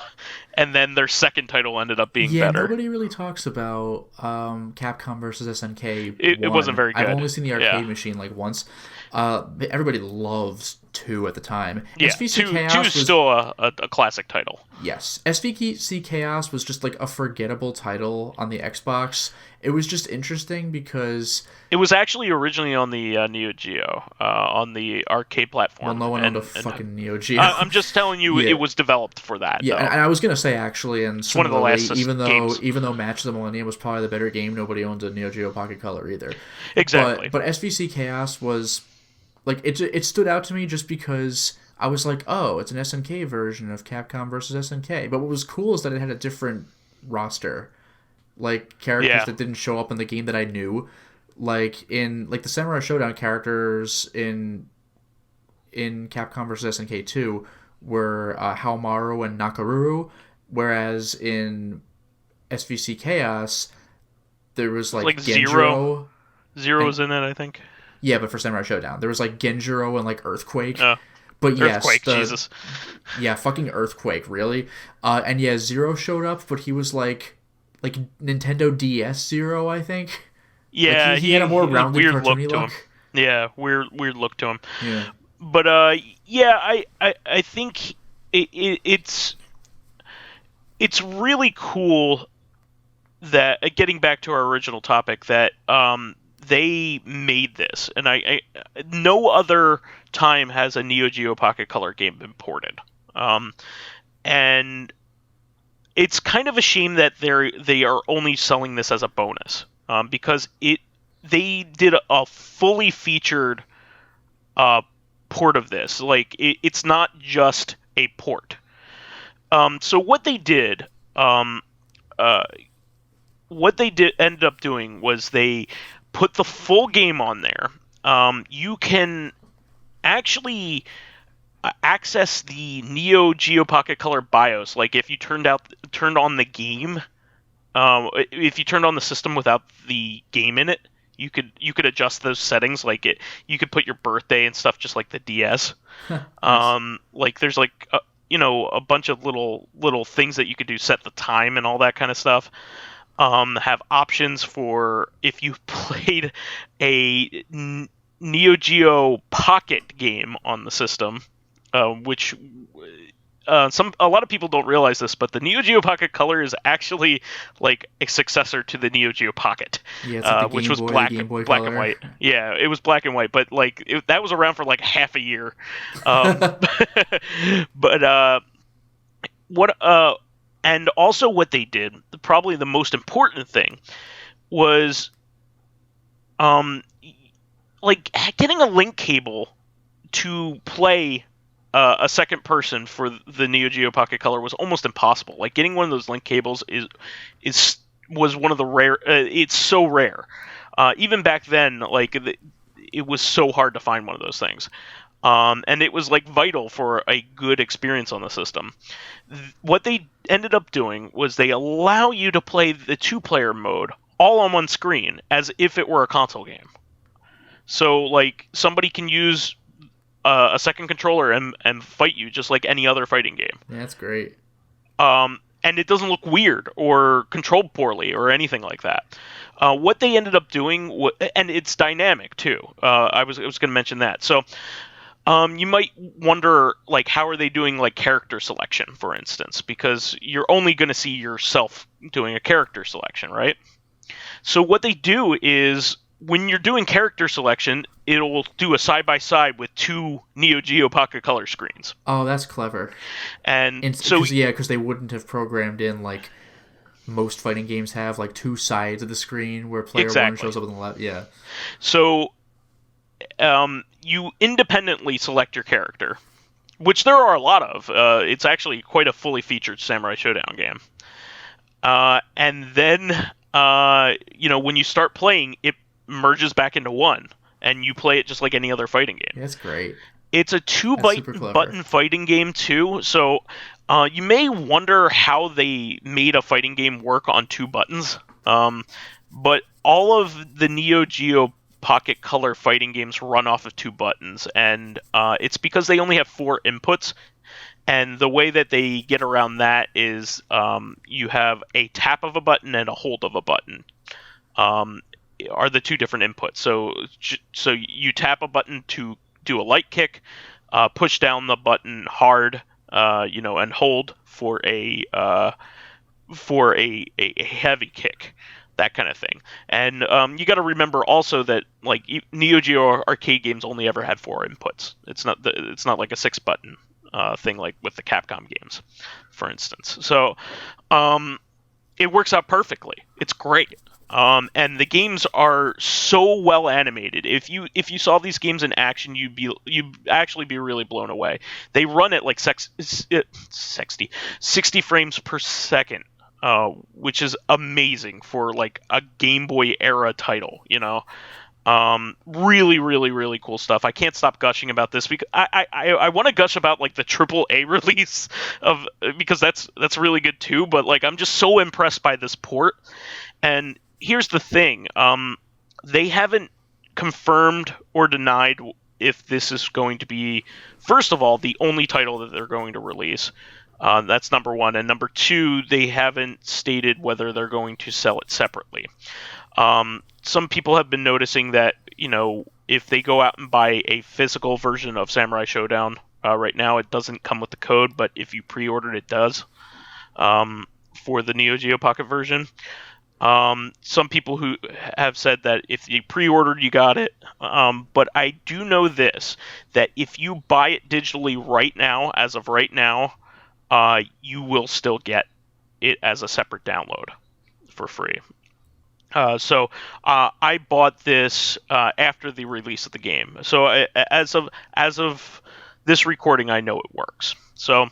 and then their second title ended up being better. Yeah, nobody really talks about Capcom versus SNK. It wasn't very good. I've only seen the arcade machine once. Everybody loves 2 at the time. Yeah, SVC 2 is still a classic title. Yes. SVC Chaos was just like a forgettable title on the Xbox. It was just interesting because... It was actually originally on the Neo Geo, on the arcade platform. Well, no one owned a fucking Neo Geo. I'm just telling you, It was developed for that. Yeah, and I was going to say, actually, and it's one of the last games. Even though Match of the Millennium was probably the better game, nobody owned a Neo Geo Pocket Color either. Exactly. But SVC Chaos was... Like, it stood out to me just because I was like, oh, it's an SNK version of Capcom versus SNK. But what was cool is that it had a different roster. Like, characters that didn't show up in the game that I knew. Like, the Samurai Shodown characters in Capcom versus SNK 2 were Haomaru and Nakaruru. Whereas in SVC Chaos, there was, like Genjiro. Zero was in it, I think. Yeah, but for Samurai Shodown. There was, like, Genjiro and, like, Earthquake. But yes, Earthquake, Jesus. Yeah, fucking Earthquake, really. And yeah, Zero showed up, but he was, like Nintendo DS Zero, I think. Yeah, like, he had a more rounded, weird look to him. Yeah, weird look to him. Yeah. But, I think it's really cool that, getting back to our original topic, that, they made this, and I no other time has a Neo Geo Pocket Color game been ported, and it's kind of a shame that they are only selling this as a bonus, because they did a fully featured port of this. Like, it's not just a port. So what they ended up doing was they put the full game on there. You can actually access the Neo Geo Pocket Color BIOS. Like, if you turned on the game, if you turned on the system without the game in it, you could adjust those settings. Like, you could put your birthday and stuff just like the DS. Nice. Like, there's like a bunch of little things that you could do, set the time and all that kind of stuff. Have options for if you played a Neo Geo Pocket game on the system, which a lot of people don't realize this, but the Neo Geo Pocket Color is actually like a successor to the Neo Geo Pocket, like which was black and white. Yeah, it was black and white, but like that was around for like half a year. But and also what they did, probably the most important thing, was like getting a link cable to play a second person for the Neo Geo Pocket Color was almost impossible. Like, getting one of those link cables was one of the rare. It's so rare. Even back then, like, it was so hard to find one of those things. And it was like vital for a good experience on the system. What they ended up doing was they allow you to play the 2-player mode all on one screen as if it were a console game. So, like, somebody can use a second controller and fight you just like any other fighting game. Yeah, that's great. And it doesn't look weird or controlled poorly or anything like that. What they ended up doing, and it's dynamic too. I was going to mention that. So. You might wonder, like, how are they doing, like, character selection, for instance? Because you're only going to see yourself doing a character selection, right? So what they do is, when you're doing character selection, it'll do a side-by-side with 2 Neo Geo Pocket Color screens. Oh, that's clever. Because they wouldn't have programmed in, like, most fighting games have, like, 2 sides of the screen where player 1 shows up on the left. Yeah. So... you independently select your character, which there are a lot of. It's actually quite a fully featured Samurai Shodown game. And then, when you start playing, it merges back into one, and you play it just like any other fighting game. That's great. It's a 2-button fighting game, too, so you may wonder how they made a fighting game work on 2 buttons. But all of the Neo Geo Pocket Color fighting games run off of 2 buttons, and it's because they only have 4 inputs, and the way that they get around that is you have a tap of a button and a hold of a button. are the two different inputs. So you tap a button to do a light kick, push down the button hard, and hold for a heavy kick, that kind of thing. And you got to remember also that like Neo Geo arcade games only ever had 4 inputs. It's not like a 6-button thing like with the Capcom games, for instance. So it works out perfectly. It's great. And the games are so well animated. If you saw these games in action, you'd actually be really blown away. They run at like 60 frames per second, which is amazing for like a Game Boy era title. Really, really, really cool stuff. I can't stop gushing about this because I want to gush about like the AAA release because that's really good too. But like I'm just so impressed by this port. And here's the thing: they haven't confirmed or denied if this is going to be, first of all, the only title that they're going to release. That's number one, and number two, they haven't stated whether they're going to sell it separately. Some people have been noticing that, if they go out and buy a physical version of Samurai Shodown, right now it doesn't come with the code, but if you pre-ordered, it does, for the Neo Geo Pocket version. Some people who have said that if you pre-ordered, you got it. But I do know this, that if you buy it digitally right now, as of right now, you will still get it as a separate download for free. So I bought this after the release of the game. So as of this recording, I know it works. So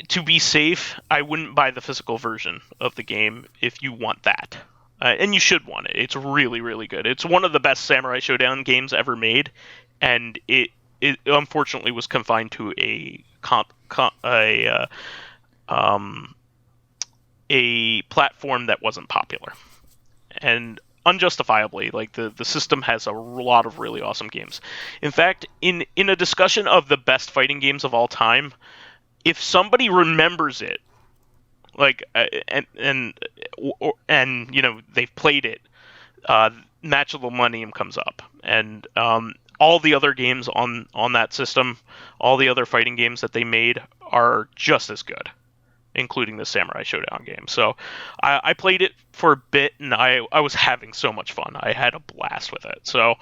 to be safe, I wouldn't buy the physical version of the game if you want that. And you should want it. It's really, really good. It's one of the best Samurai Shodown games ever made, and it unfortunately was confined to a platform that wasn't popular, and unjustifiably, like the system has a lot of really awesome games. In fact, in a discussion of the best fighting games of all time, if somebody remembers it, like and they've played it, Match of the Millennium comes up, and all the other games on that system, all the other fighting games that they made are just as good, including the Samurai Shodown game. So I played it for a bit, and I was having so much fun. I had a blast with it. So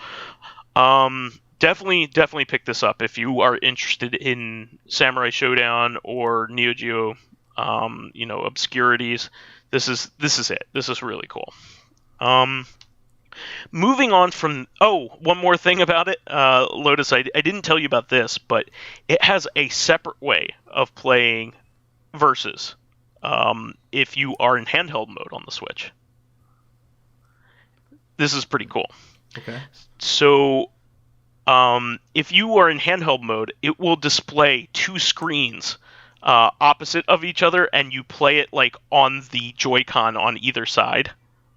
definitely pick this up if you are interested in Samurai Shodown or Neo Geo, obscurities. This is it. This is really cool. Moving on from... Oh, one more thing about it. Lotus, I didn't tell you about this, but it has a separate way of playing Versus if you are in handheld mode on the Switch. This is pretty cool. Okay. So, if you are in handheld mode, it will display 2 screens opposite of each other, and you play it like on the Joy-Con on either side,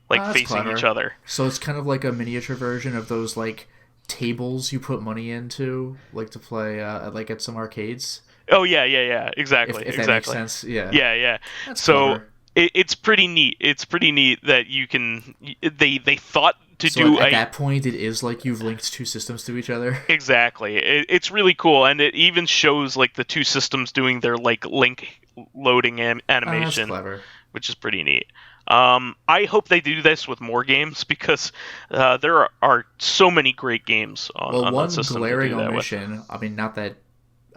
like facing clever. Each other. So it's kind of like a miniature version of those like tables you put money into, like to play like at some arcades. Oh yeah, exactly. If exactly. That makes sense, yeah. Yeah. That's so it's pretty neat. It's pretty neat that you can. They thought to do at that point it is like you've linked 2 systems to each other. Exactly. It's really cool, and it even shows like the 2 systems doing their like link loading animation, that's clever. Which is pretty neat. I hope they do this with more games because there are so many great games on that system. Well, one glaring omission. I mean, not that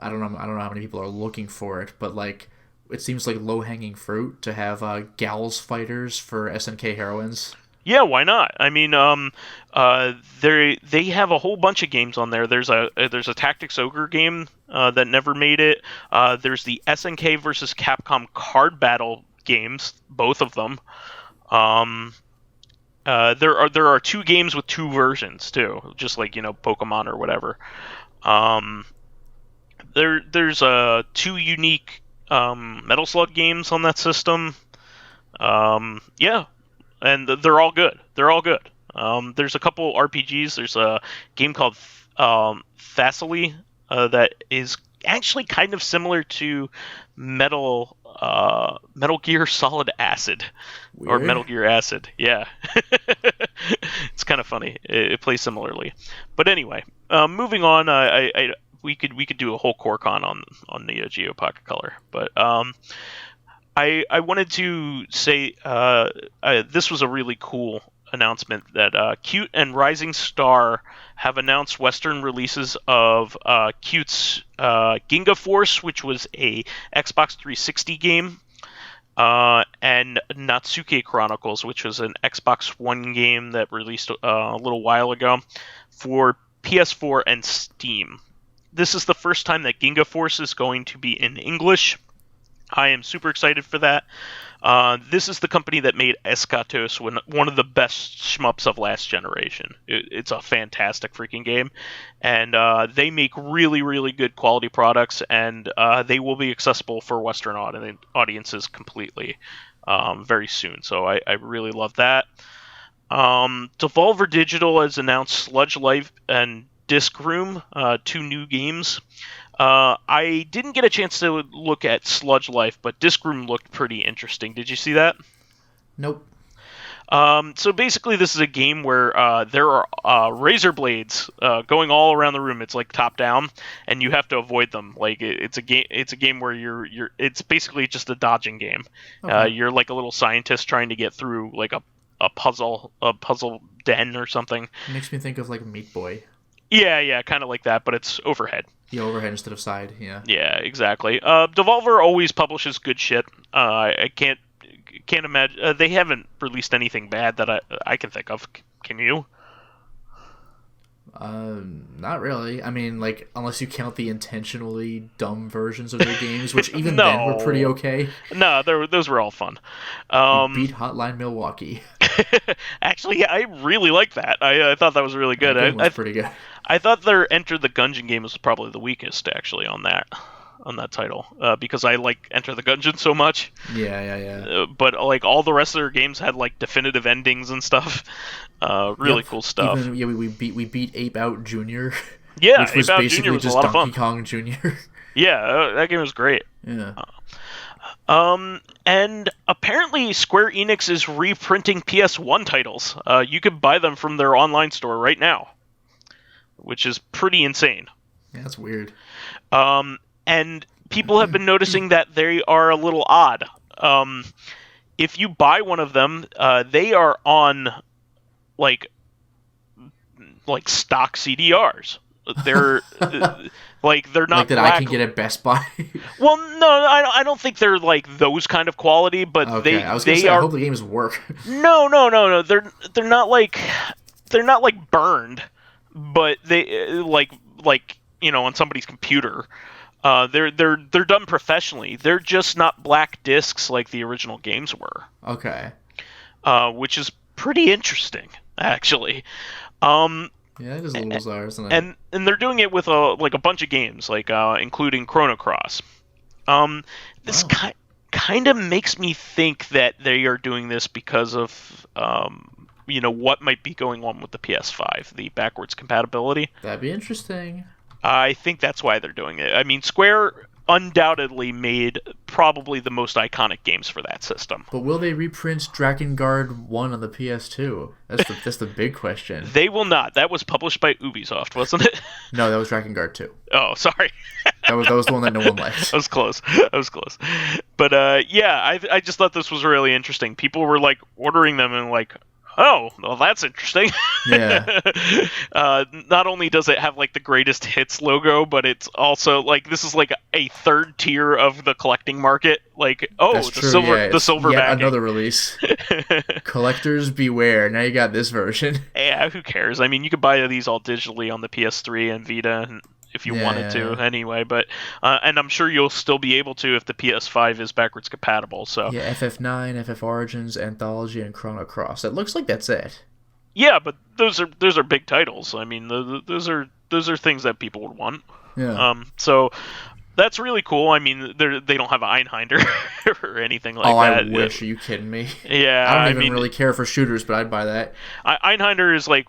I don't know how many people are looking for it, but like it seems like low hanging fruit to have Gals fighters for SNK heroines. Yeah, why not? I mean, they have a whole bunch of games on there. There's a Tactics Ogre game that never made it. There's the SNK versus Capcom card battle games, both of them. There are 2 games with 2 versions too, just like Pokemon or whatever. There's 2 unique Metal Slug games on that system. Yeah. And they're all good. There's a couple RPGs. There's a game called Thessaly that is actually kind of similar to Metal Metal Gear Solid Acid. Weird. Or Metal Gear Acid. Yeah. It's kind of funny. It plays similarly. But anyway, moving on, we could do a whole CoreCon on Neo Geo Pocket Color. But I wanted to say this was a really cool announcement that Cute and Rising Star have announced Western releases of Cute's GingaForce, which was a Xbox 360 game, and Natsuki Chronicles, which was an Xbox One game that released a little while ago for PS4 and Steam. This is the first time that GingaForce is going to be in English. I am super excited for that. This is the company that made Escatos, one of the best shmups of last generation. It's a fantastic freaking game, and they make really, really good quality products, and they will be accessible for Western audiences completely very soon. So I really love that. Devolver Digital has announced Sludge Life and Disc Room, 2 new games. I didn't get a chance to look at Sludge Life, but Disc Room looked pretty interesting. Did you see that? Nope. So basically, this is a game where there are razor blades going all around the room. It's like top down, and you have to avoid them. Like it's a game. It's a game where you're. It's basically just a dodging game. Okay. You're like a little scientist trying to get through like a puzzle den or something. It makes me think of like Meat Boy. Yeah, kind of like that, but it's overhead. Yeah, overhead instead of side, yeah. Yeah, exactly. Devolver always publishes good shit. I can't imagine... they haven't released anything bad that I can think of. Can you? Not really. I mean, like, unless you count the intentionally dumb versions of their games, which even then were pretty okay. No, those were all fun. You beat Hotline Milwaukee. Actually, yeah, I really liked that. I thought that was really good. That game was pretty good. I thought their Enter the Gungeon game was probably the weakest, actually, on that title, because I like Enter the Gungeon so much. Yeah. But like all the rest of their games had like definitive endings and stuff. Really cool stuff. Even, we beat Ape Out Jr. Yeah, which was Ape Out basically Jr. was just a lot of Donkey fun. Kong Jr. Yeah, that game was great. Yeah. And apparently Square Enix is reprinting PS1 titles. You can buy them from their online store right now, which is pretty insane. Yeah, that's weird. And people have been noticing that they are a little odd. If you buy one of them, they are on like stock CDRs. They're they're not like that black. I can get at Best Buy. Well, no, I don't think they're like those kind of quality, but okay. I was gonna say, I hope the games work. No. They're not like burned, but they like on somebody's computer. They're done professionally. They're just not black discs like the original games were. Okay. Which is pretty interesting, actually. Yeah, it is a little bizarre, isn't it? And they're doing it with a bunch of games, including Chrono Cross. This kind of makes me think that they are doing this because of what might be going on with the PS5, the backwards compatibility. That'd be interesting. I think that's why they're doing it. I mean, Square undoubtedly made probably the most iconic games for that system. But will they reprint Drakengard 1 on the PS2? That's the big question. They will not. That was published by Ubisoft, wasn't it? No, that was Drakengard 2. Oh, sorry. That was the one that no one liked. I was close. But I just thought this was really interesting. People were like ordering them and like, oh, well, that's interesting. Yeah. Not only does it have like the greatest hits logo, but it's also like this is like a third tier of the collecting market. Like, oh, that's the true. silver, the silver backing. Another release. Collectors beware. Now you got this version. Yeah, who cares? I mean, you could buy these all digitally on the PS3 and Vita if you wanted to anyway, but and I'm sure you'll still be able to if the PS5 is backwards compatible. So yeah, FF9, FF Origins, Anthology, and Chrono Cross. It looks like that's it. Yeah, but those are big titles. I mean, those are things that people would want. Yeah. So that's really cool. I mean, they don't have Einhinder or anything like that. Oh, I wish. Are you kidding me? Yeah, I don't even really care for shooters, but I'd buy that. Einhinder is like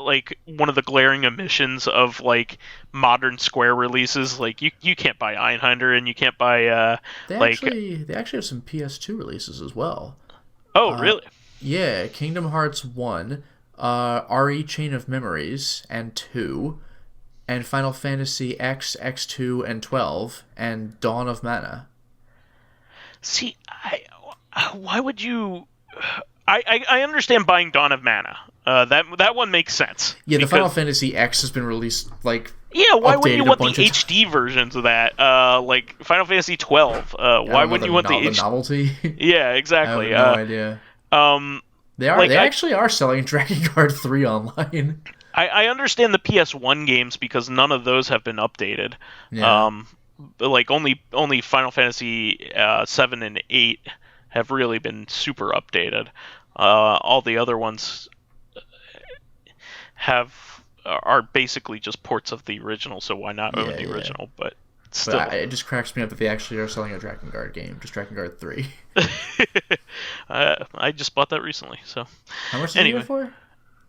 like one of the glaring omissions of like modern Square releases. Like you can't buy Einhander and you can't buy they actually have some PS2 releases as well. Oh, really? Yeah, Kingdom Hearts 1, RE Chain of Memories and 2, and Final Fantasy X, X2 and 12, and Dawn of Mana. See, why would you? I understand buying Dawn of Mana. That one makes sense. Yeah, the Final Fantasy X has been released like. Yeah, why wouldn't you want the HD versions of that? Like Final Fantasy 12. Why wouldn't you want the novelty? Yeah, exactly. I have no idea. They actually are selling Dragon Guard 3 online. I understand the PS1 games because none of those have been updated. Yeah. Like only Final Fantasy 7 and 8 have really been super updated. All the other ones are basically just ports of the original, so why not own the original? But still, it just cracks me up that they actually are selling a Dragon Guard game, just Dragon Guard 3. I just bought that recently, so. How much did you get it for?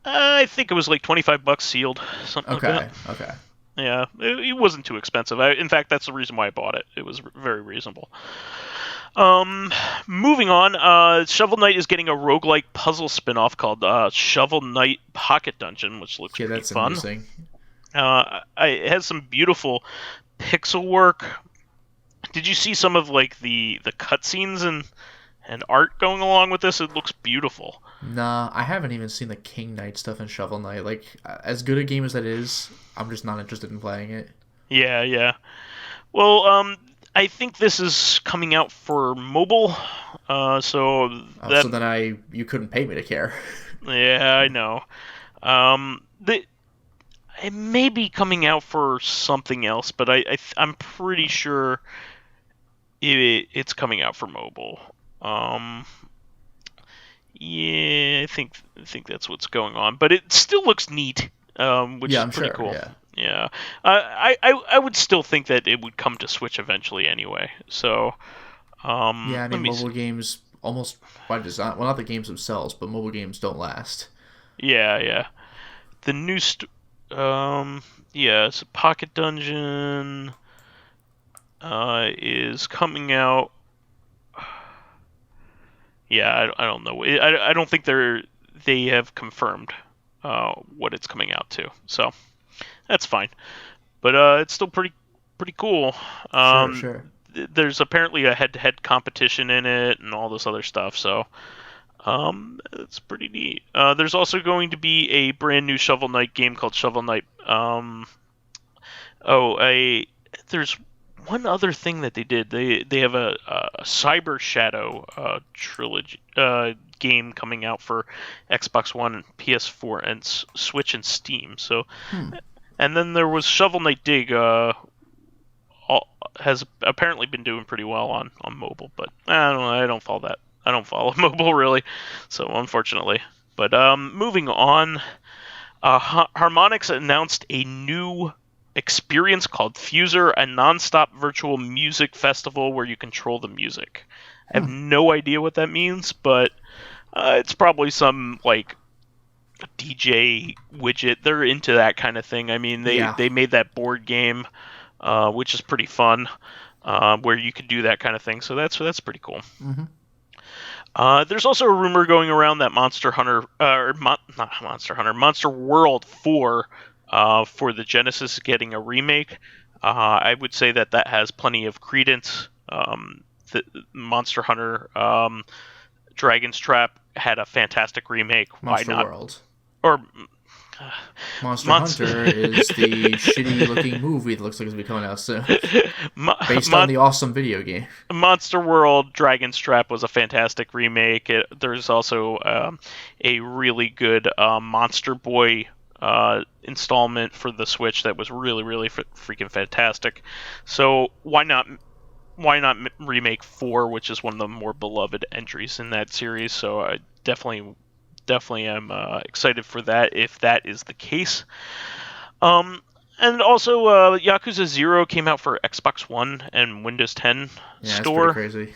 I think it was like $25 sealed, something like that. Okay. Yeah, it wasn't too expensive. In fact, that's the reason why I bought it. It was very reasonable. Moving on, Shovel Knight is getting a roguelike puzzle spin-off called Shovel Knight Pocket Dungeon, which looks pretty fun. Interesting. It has some beautiful pixel work. Did you see some of like the cutscenes and art going along with this? It looks beautiful. Nah, I haven't even seen the King Knight stuff in Shovel Knight. Like, as good a game as that is, I'm just not interested in playing it. Yeah. Well, I think this is coming out for mobile, so then you couldn't pay me to care. Yeah, I know. It may be coming out for something else, but I'm pretty sure it's coming out for mobile. Yeah, I think that's what's going on, but it still looks neat, which is pretty cool. Yeah. I would still think that it would come to Switch eventually anyway. So, yeah, I mean, mobile games almost by design. Well, not the games themselves, but mobile games don't last. Yeah. The new, it's a Pocket Dungeon. Is coming out. Yeah, I don't know. I don't think they have confirmed what it's coming out to. So. That's fine, but it's still pretty cool. Sure. There's apparently a head-to-head competition in it and all this other stuff, so it's pretty neat. There's also going to be a brand new Shovel Knight game called Shovel Knight. There's one other thing that they did. They have a Cyber Shadow trilogy game coming out for Xbox One, PS4, and Switch and Steam. So. And then there was Shovel Knight Dig, has apparently been doing pretty well on mobile, but I don't follow that. I don't follow mobile really, so unfortunately. But moving on, Harmonix announced a new experience called Fuser, a non-stop virtual music festival where you control the music. I have no idea what that means, but it's probably some like DJ widget. They're into that kind of thing. I mean, they made that board game, which is pretty fun, where you can do that kind of thing. So that's pretty cool. Mm-hmm. There's also a rumor going around that Monster World 4 for the Genesis is getting a remake. I would say that has plenty of credence. The Monster Hunter Dragon's Trap had a fantastic remake. Monster Why not? World. Or Monster Hunter is the shitty-looking movie that looks like it's going to be coming out soon, based on the awesome video game. Monster World Dragon's Trap was a fantastic remake. There's also a really good Monster Boy installment for the Switch that was really, really freaking fantastic. So why not remake 4, which is one of the more beloved entries in that series? So I definitely am excited for that if that is the case. And also, Yakuza 0 came out for Xbox One and Windows 10 store. That's pretty crazy.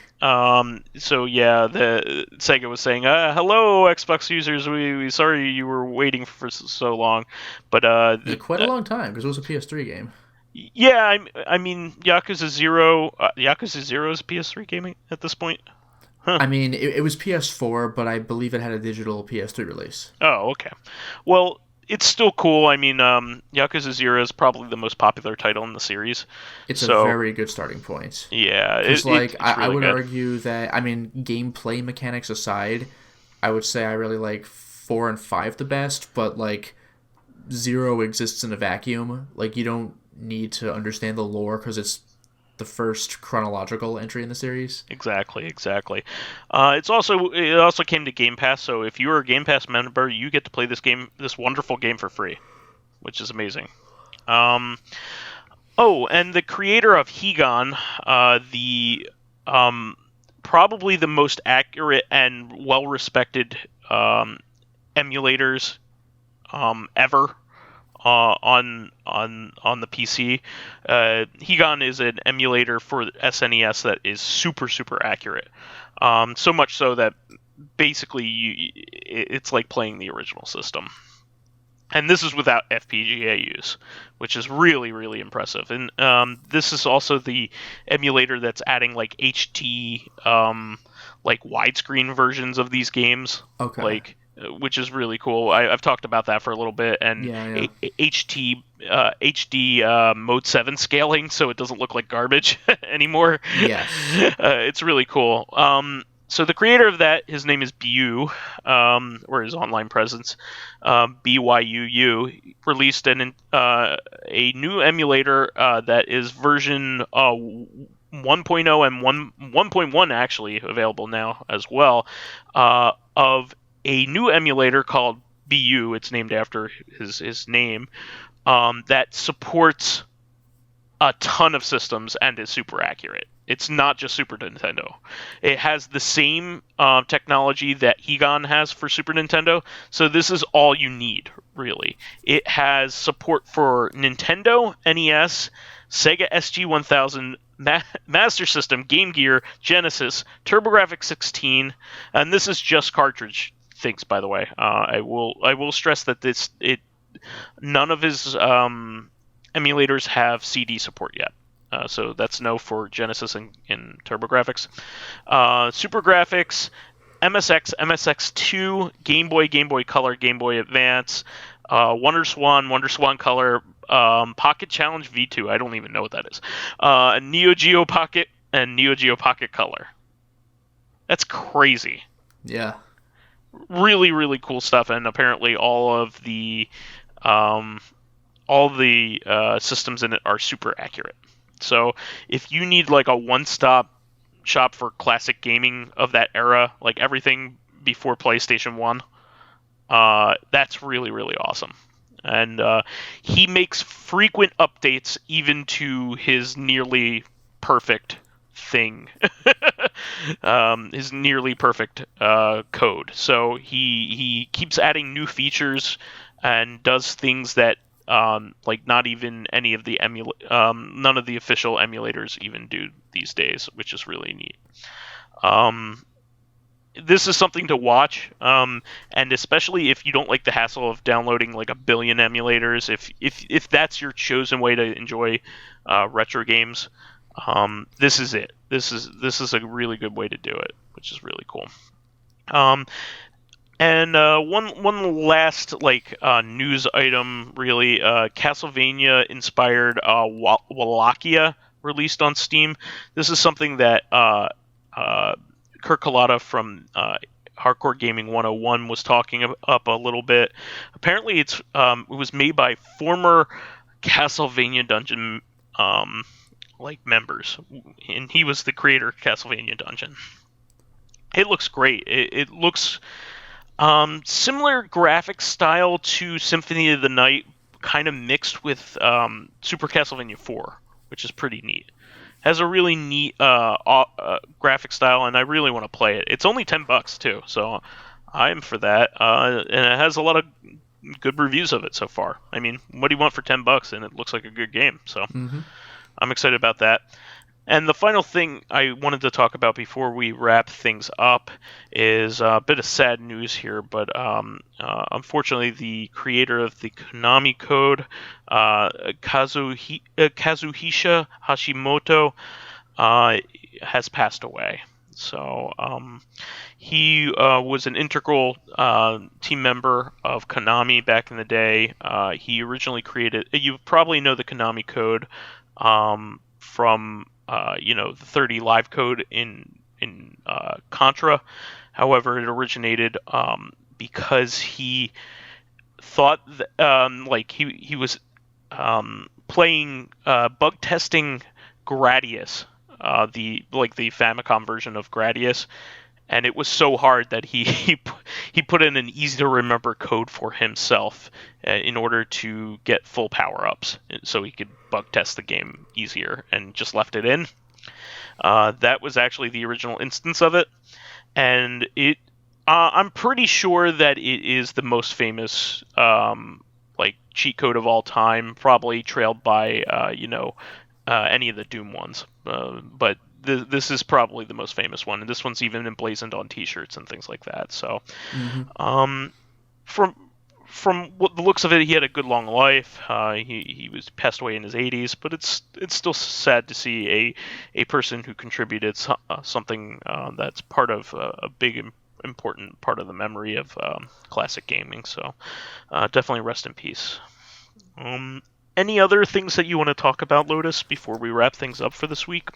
So yeah, the Sega was saying, "Hello, Xbox users. We sorry you were waiting for so long," but quite a long time because it was a PS3 game. Yeah, I mean, Yakuza 0. Yakuza 0 is a PS3 game at this point. Huh. I mean, it was PS4, but I believe it had a digital PS3 release. Oh, okay. Well, it's still cool. I mean, Yakuza 0 is probably the most popular title in the series. It's a very good starting point. Yeah. It's really I would argue that, I mean, gameplay mechanics aside, I would say I really like 4 and 5 the best, but, like, 0 exists in a vacuum. Like, you don't need to understand the lore because it's the first chronological entry in the series. Exactly. It also came to Game Pass, so if you're a Game Pass member, you get to play this wonderful game for free, which is amazing. And the creator of Higan, the probably the most accurate and well-respected emulators ever. On the PC, Higan is an emulator for SNES that is super accurate. So much so that basically it's like playing the original system. And this is without FPGA use, which is really impressive. And this is also the emulator that's adding like HD, like widescreen versions of these games. Okay. Which is really cool. I've talked about that for a little bit, and HD Mode 7 scaling, so it doesn't look like garbage anymore. Yes. It's really cool. So the creator of that, his name is Byuu, or his online presence, Byuu, released a new emulator that is version 1.0 and 1.1 actually available now as well, of a new emulator called Byuu. It's named after his name, that supports a ton of systems and is super accurate. It's not just Super Nintendo. It has the same technology that Higan has for Super Nintendo, so this is all you need, really. It has support for Nintendo, NES, Sega SG-1000, Master System, Game Gear, Genesis, TurboGrafx-16, and this is just cartridge things, by the way. I will stress that none of his emulators have CD support yet. So that's no for Genesis and TurboGrafx. Super Graphics, MSX, MSX2, Game Boy Color, Game Boy Advance, WonderSwan Color, Pocket Challenge V2. I don't even know what that is. Neo Geo Pocket and Neo Geo Pocket Color. That's crazy. Yeah. Really cool stuff, and apparently all the systems in it are super accurate. So if you need like a one-stop shop for classic gaming of that era, like everything before PlayStation 1, that's really awesome. And he makes frequent updates even to his nearly perfect thing, his nearly perfect code. So he keeps adding new features and does things that like not even any of the none of the official emulators even do these days, which is really neat. This is something to watch, and especially if you don't like the hassle of downloading like a billion emulators, if that's your chosen way to enjoy retro games, this is it. This is a really good way to do it, which is really cool. And one last news item, really, Castlevania inspired Wallachia released on Steam. This is something that Kurt Collada from Hardcore Gaming 101 was talking up a little bit. Apparently, it was made by former Castlevania Dungeon members, and he was the creator of Castlevania Dungeon. It looks great. It looks similar graphic style to Symphony of the Night, kind of mixed with Super Castlevania 4, which is pretty neat. Has a really neat graphic style, and I really want to play it. It's only $10 too, so I'm for that. And it has a lot of good reviews of it so far. I mean, what do you want for $10? And it looks like a good game. So I'm excited about that. And the final thing I wanted to talk about before we wrap things up is a bit of sad news here, but unfortunately the creator of the Konami code, Kazuhisa Hashimoto, has passed away. So he was an integral team member of Konami back in the day. He originally created, you probably know the Konami code from the 30 live code in Contra. However, it originated because he thought that, he was playing bug testing Gradius, the Famicom version of Gradius, and it was so hard that he put in an easy to remember code for himself in order to get full power-ups, so he could bug test the game easier, and just left it in. That was actually the original instance of it, and I'm pretty sure that it is the most famous cheat code of all time, probably trailed by any of the Doom ones, but this is probably the most famous one, and this one's even emblazoned on T-shirts and things like that. So, from what the looks of it, he had a good long life. He was passed away in his 80s, but it's still sad to see a person who contributed something that's part of a big important part of the memory of classic gaming. So, definitely rest in peace. Any other things that you want to talk about, Lotus, before we wrap things up for this week?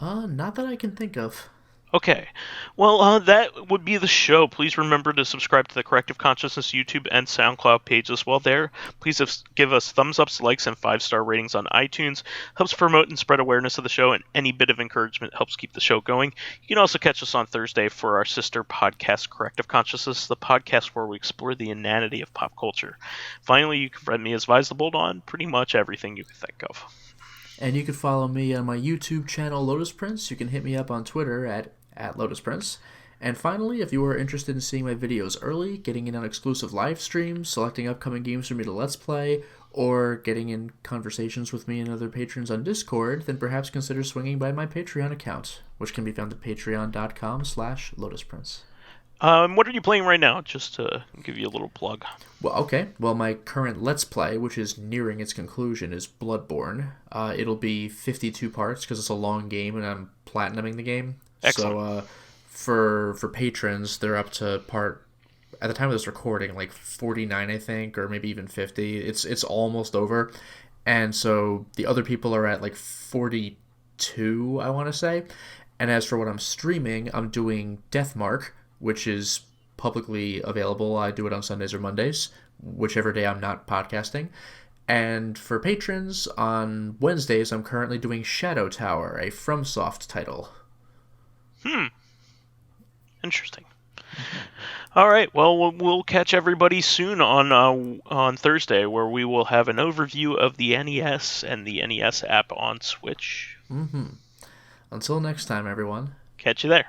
Not that I can think of. Okay. Well, that would be the show. Please remember to subscribe to the Corrective Consciousness YouTube and Soundcloud pages while there. Please give us thumbs ups, likes, and 5-star ratings on iTunes. Helps promote and spread awareness of the show, and any bit of encouragement helps keep the show going. You can also catch us on Thursday for our sister podcast, Corrective Consciousness, the podcast where we explore the inanity of pop culture. Finally, you can friend me as vysethebold on pretty much everything you can think of. And you can follow me on my YouTube channel, Lotus Prince. You can hit me up on Twitter at Lotus Prince. And finally, if you are interested in seeing my videos early, getting in on exclusive live streams, selecting upcoming games for me to Let's Play, or getting in conversations with me and other patrons on Discord, then perhaps consider swinging by my Patreon account, which can be found at patreon.com/LotusPrince. What are you playing right now? Just to give you a little plug. Well, okay. Well, my current Let's Play, which is nearing its conclusion, is Bloodborne. It'll be 52 parts because it's a long game and I'm platinuming the game. Excellent. So for patrons, they're up to part, at the time of this recording, 49, I think, or maybe even 50. It's almost over. And so the other people are at 42, I want to say. And as for what I'm streaming, I'm doing Deathmark, which is publicly available. I do it on Sundays or Mondays, whichever day I'm not podcasting. And for patrons, on Wednesdays, I'm currently doing Shadow Tower, a FromSoft title. Interesting. All right. Well, we'll catch everybody soon on Thursday, where we will have an overview of the NES and the NES app on Switch. Until next time, everyone. Catch you there.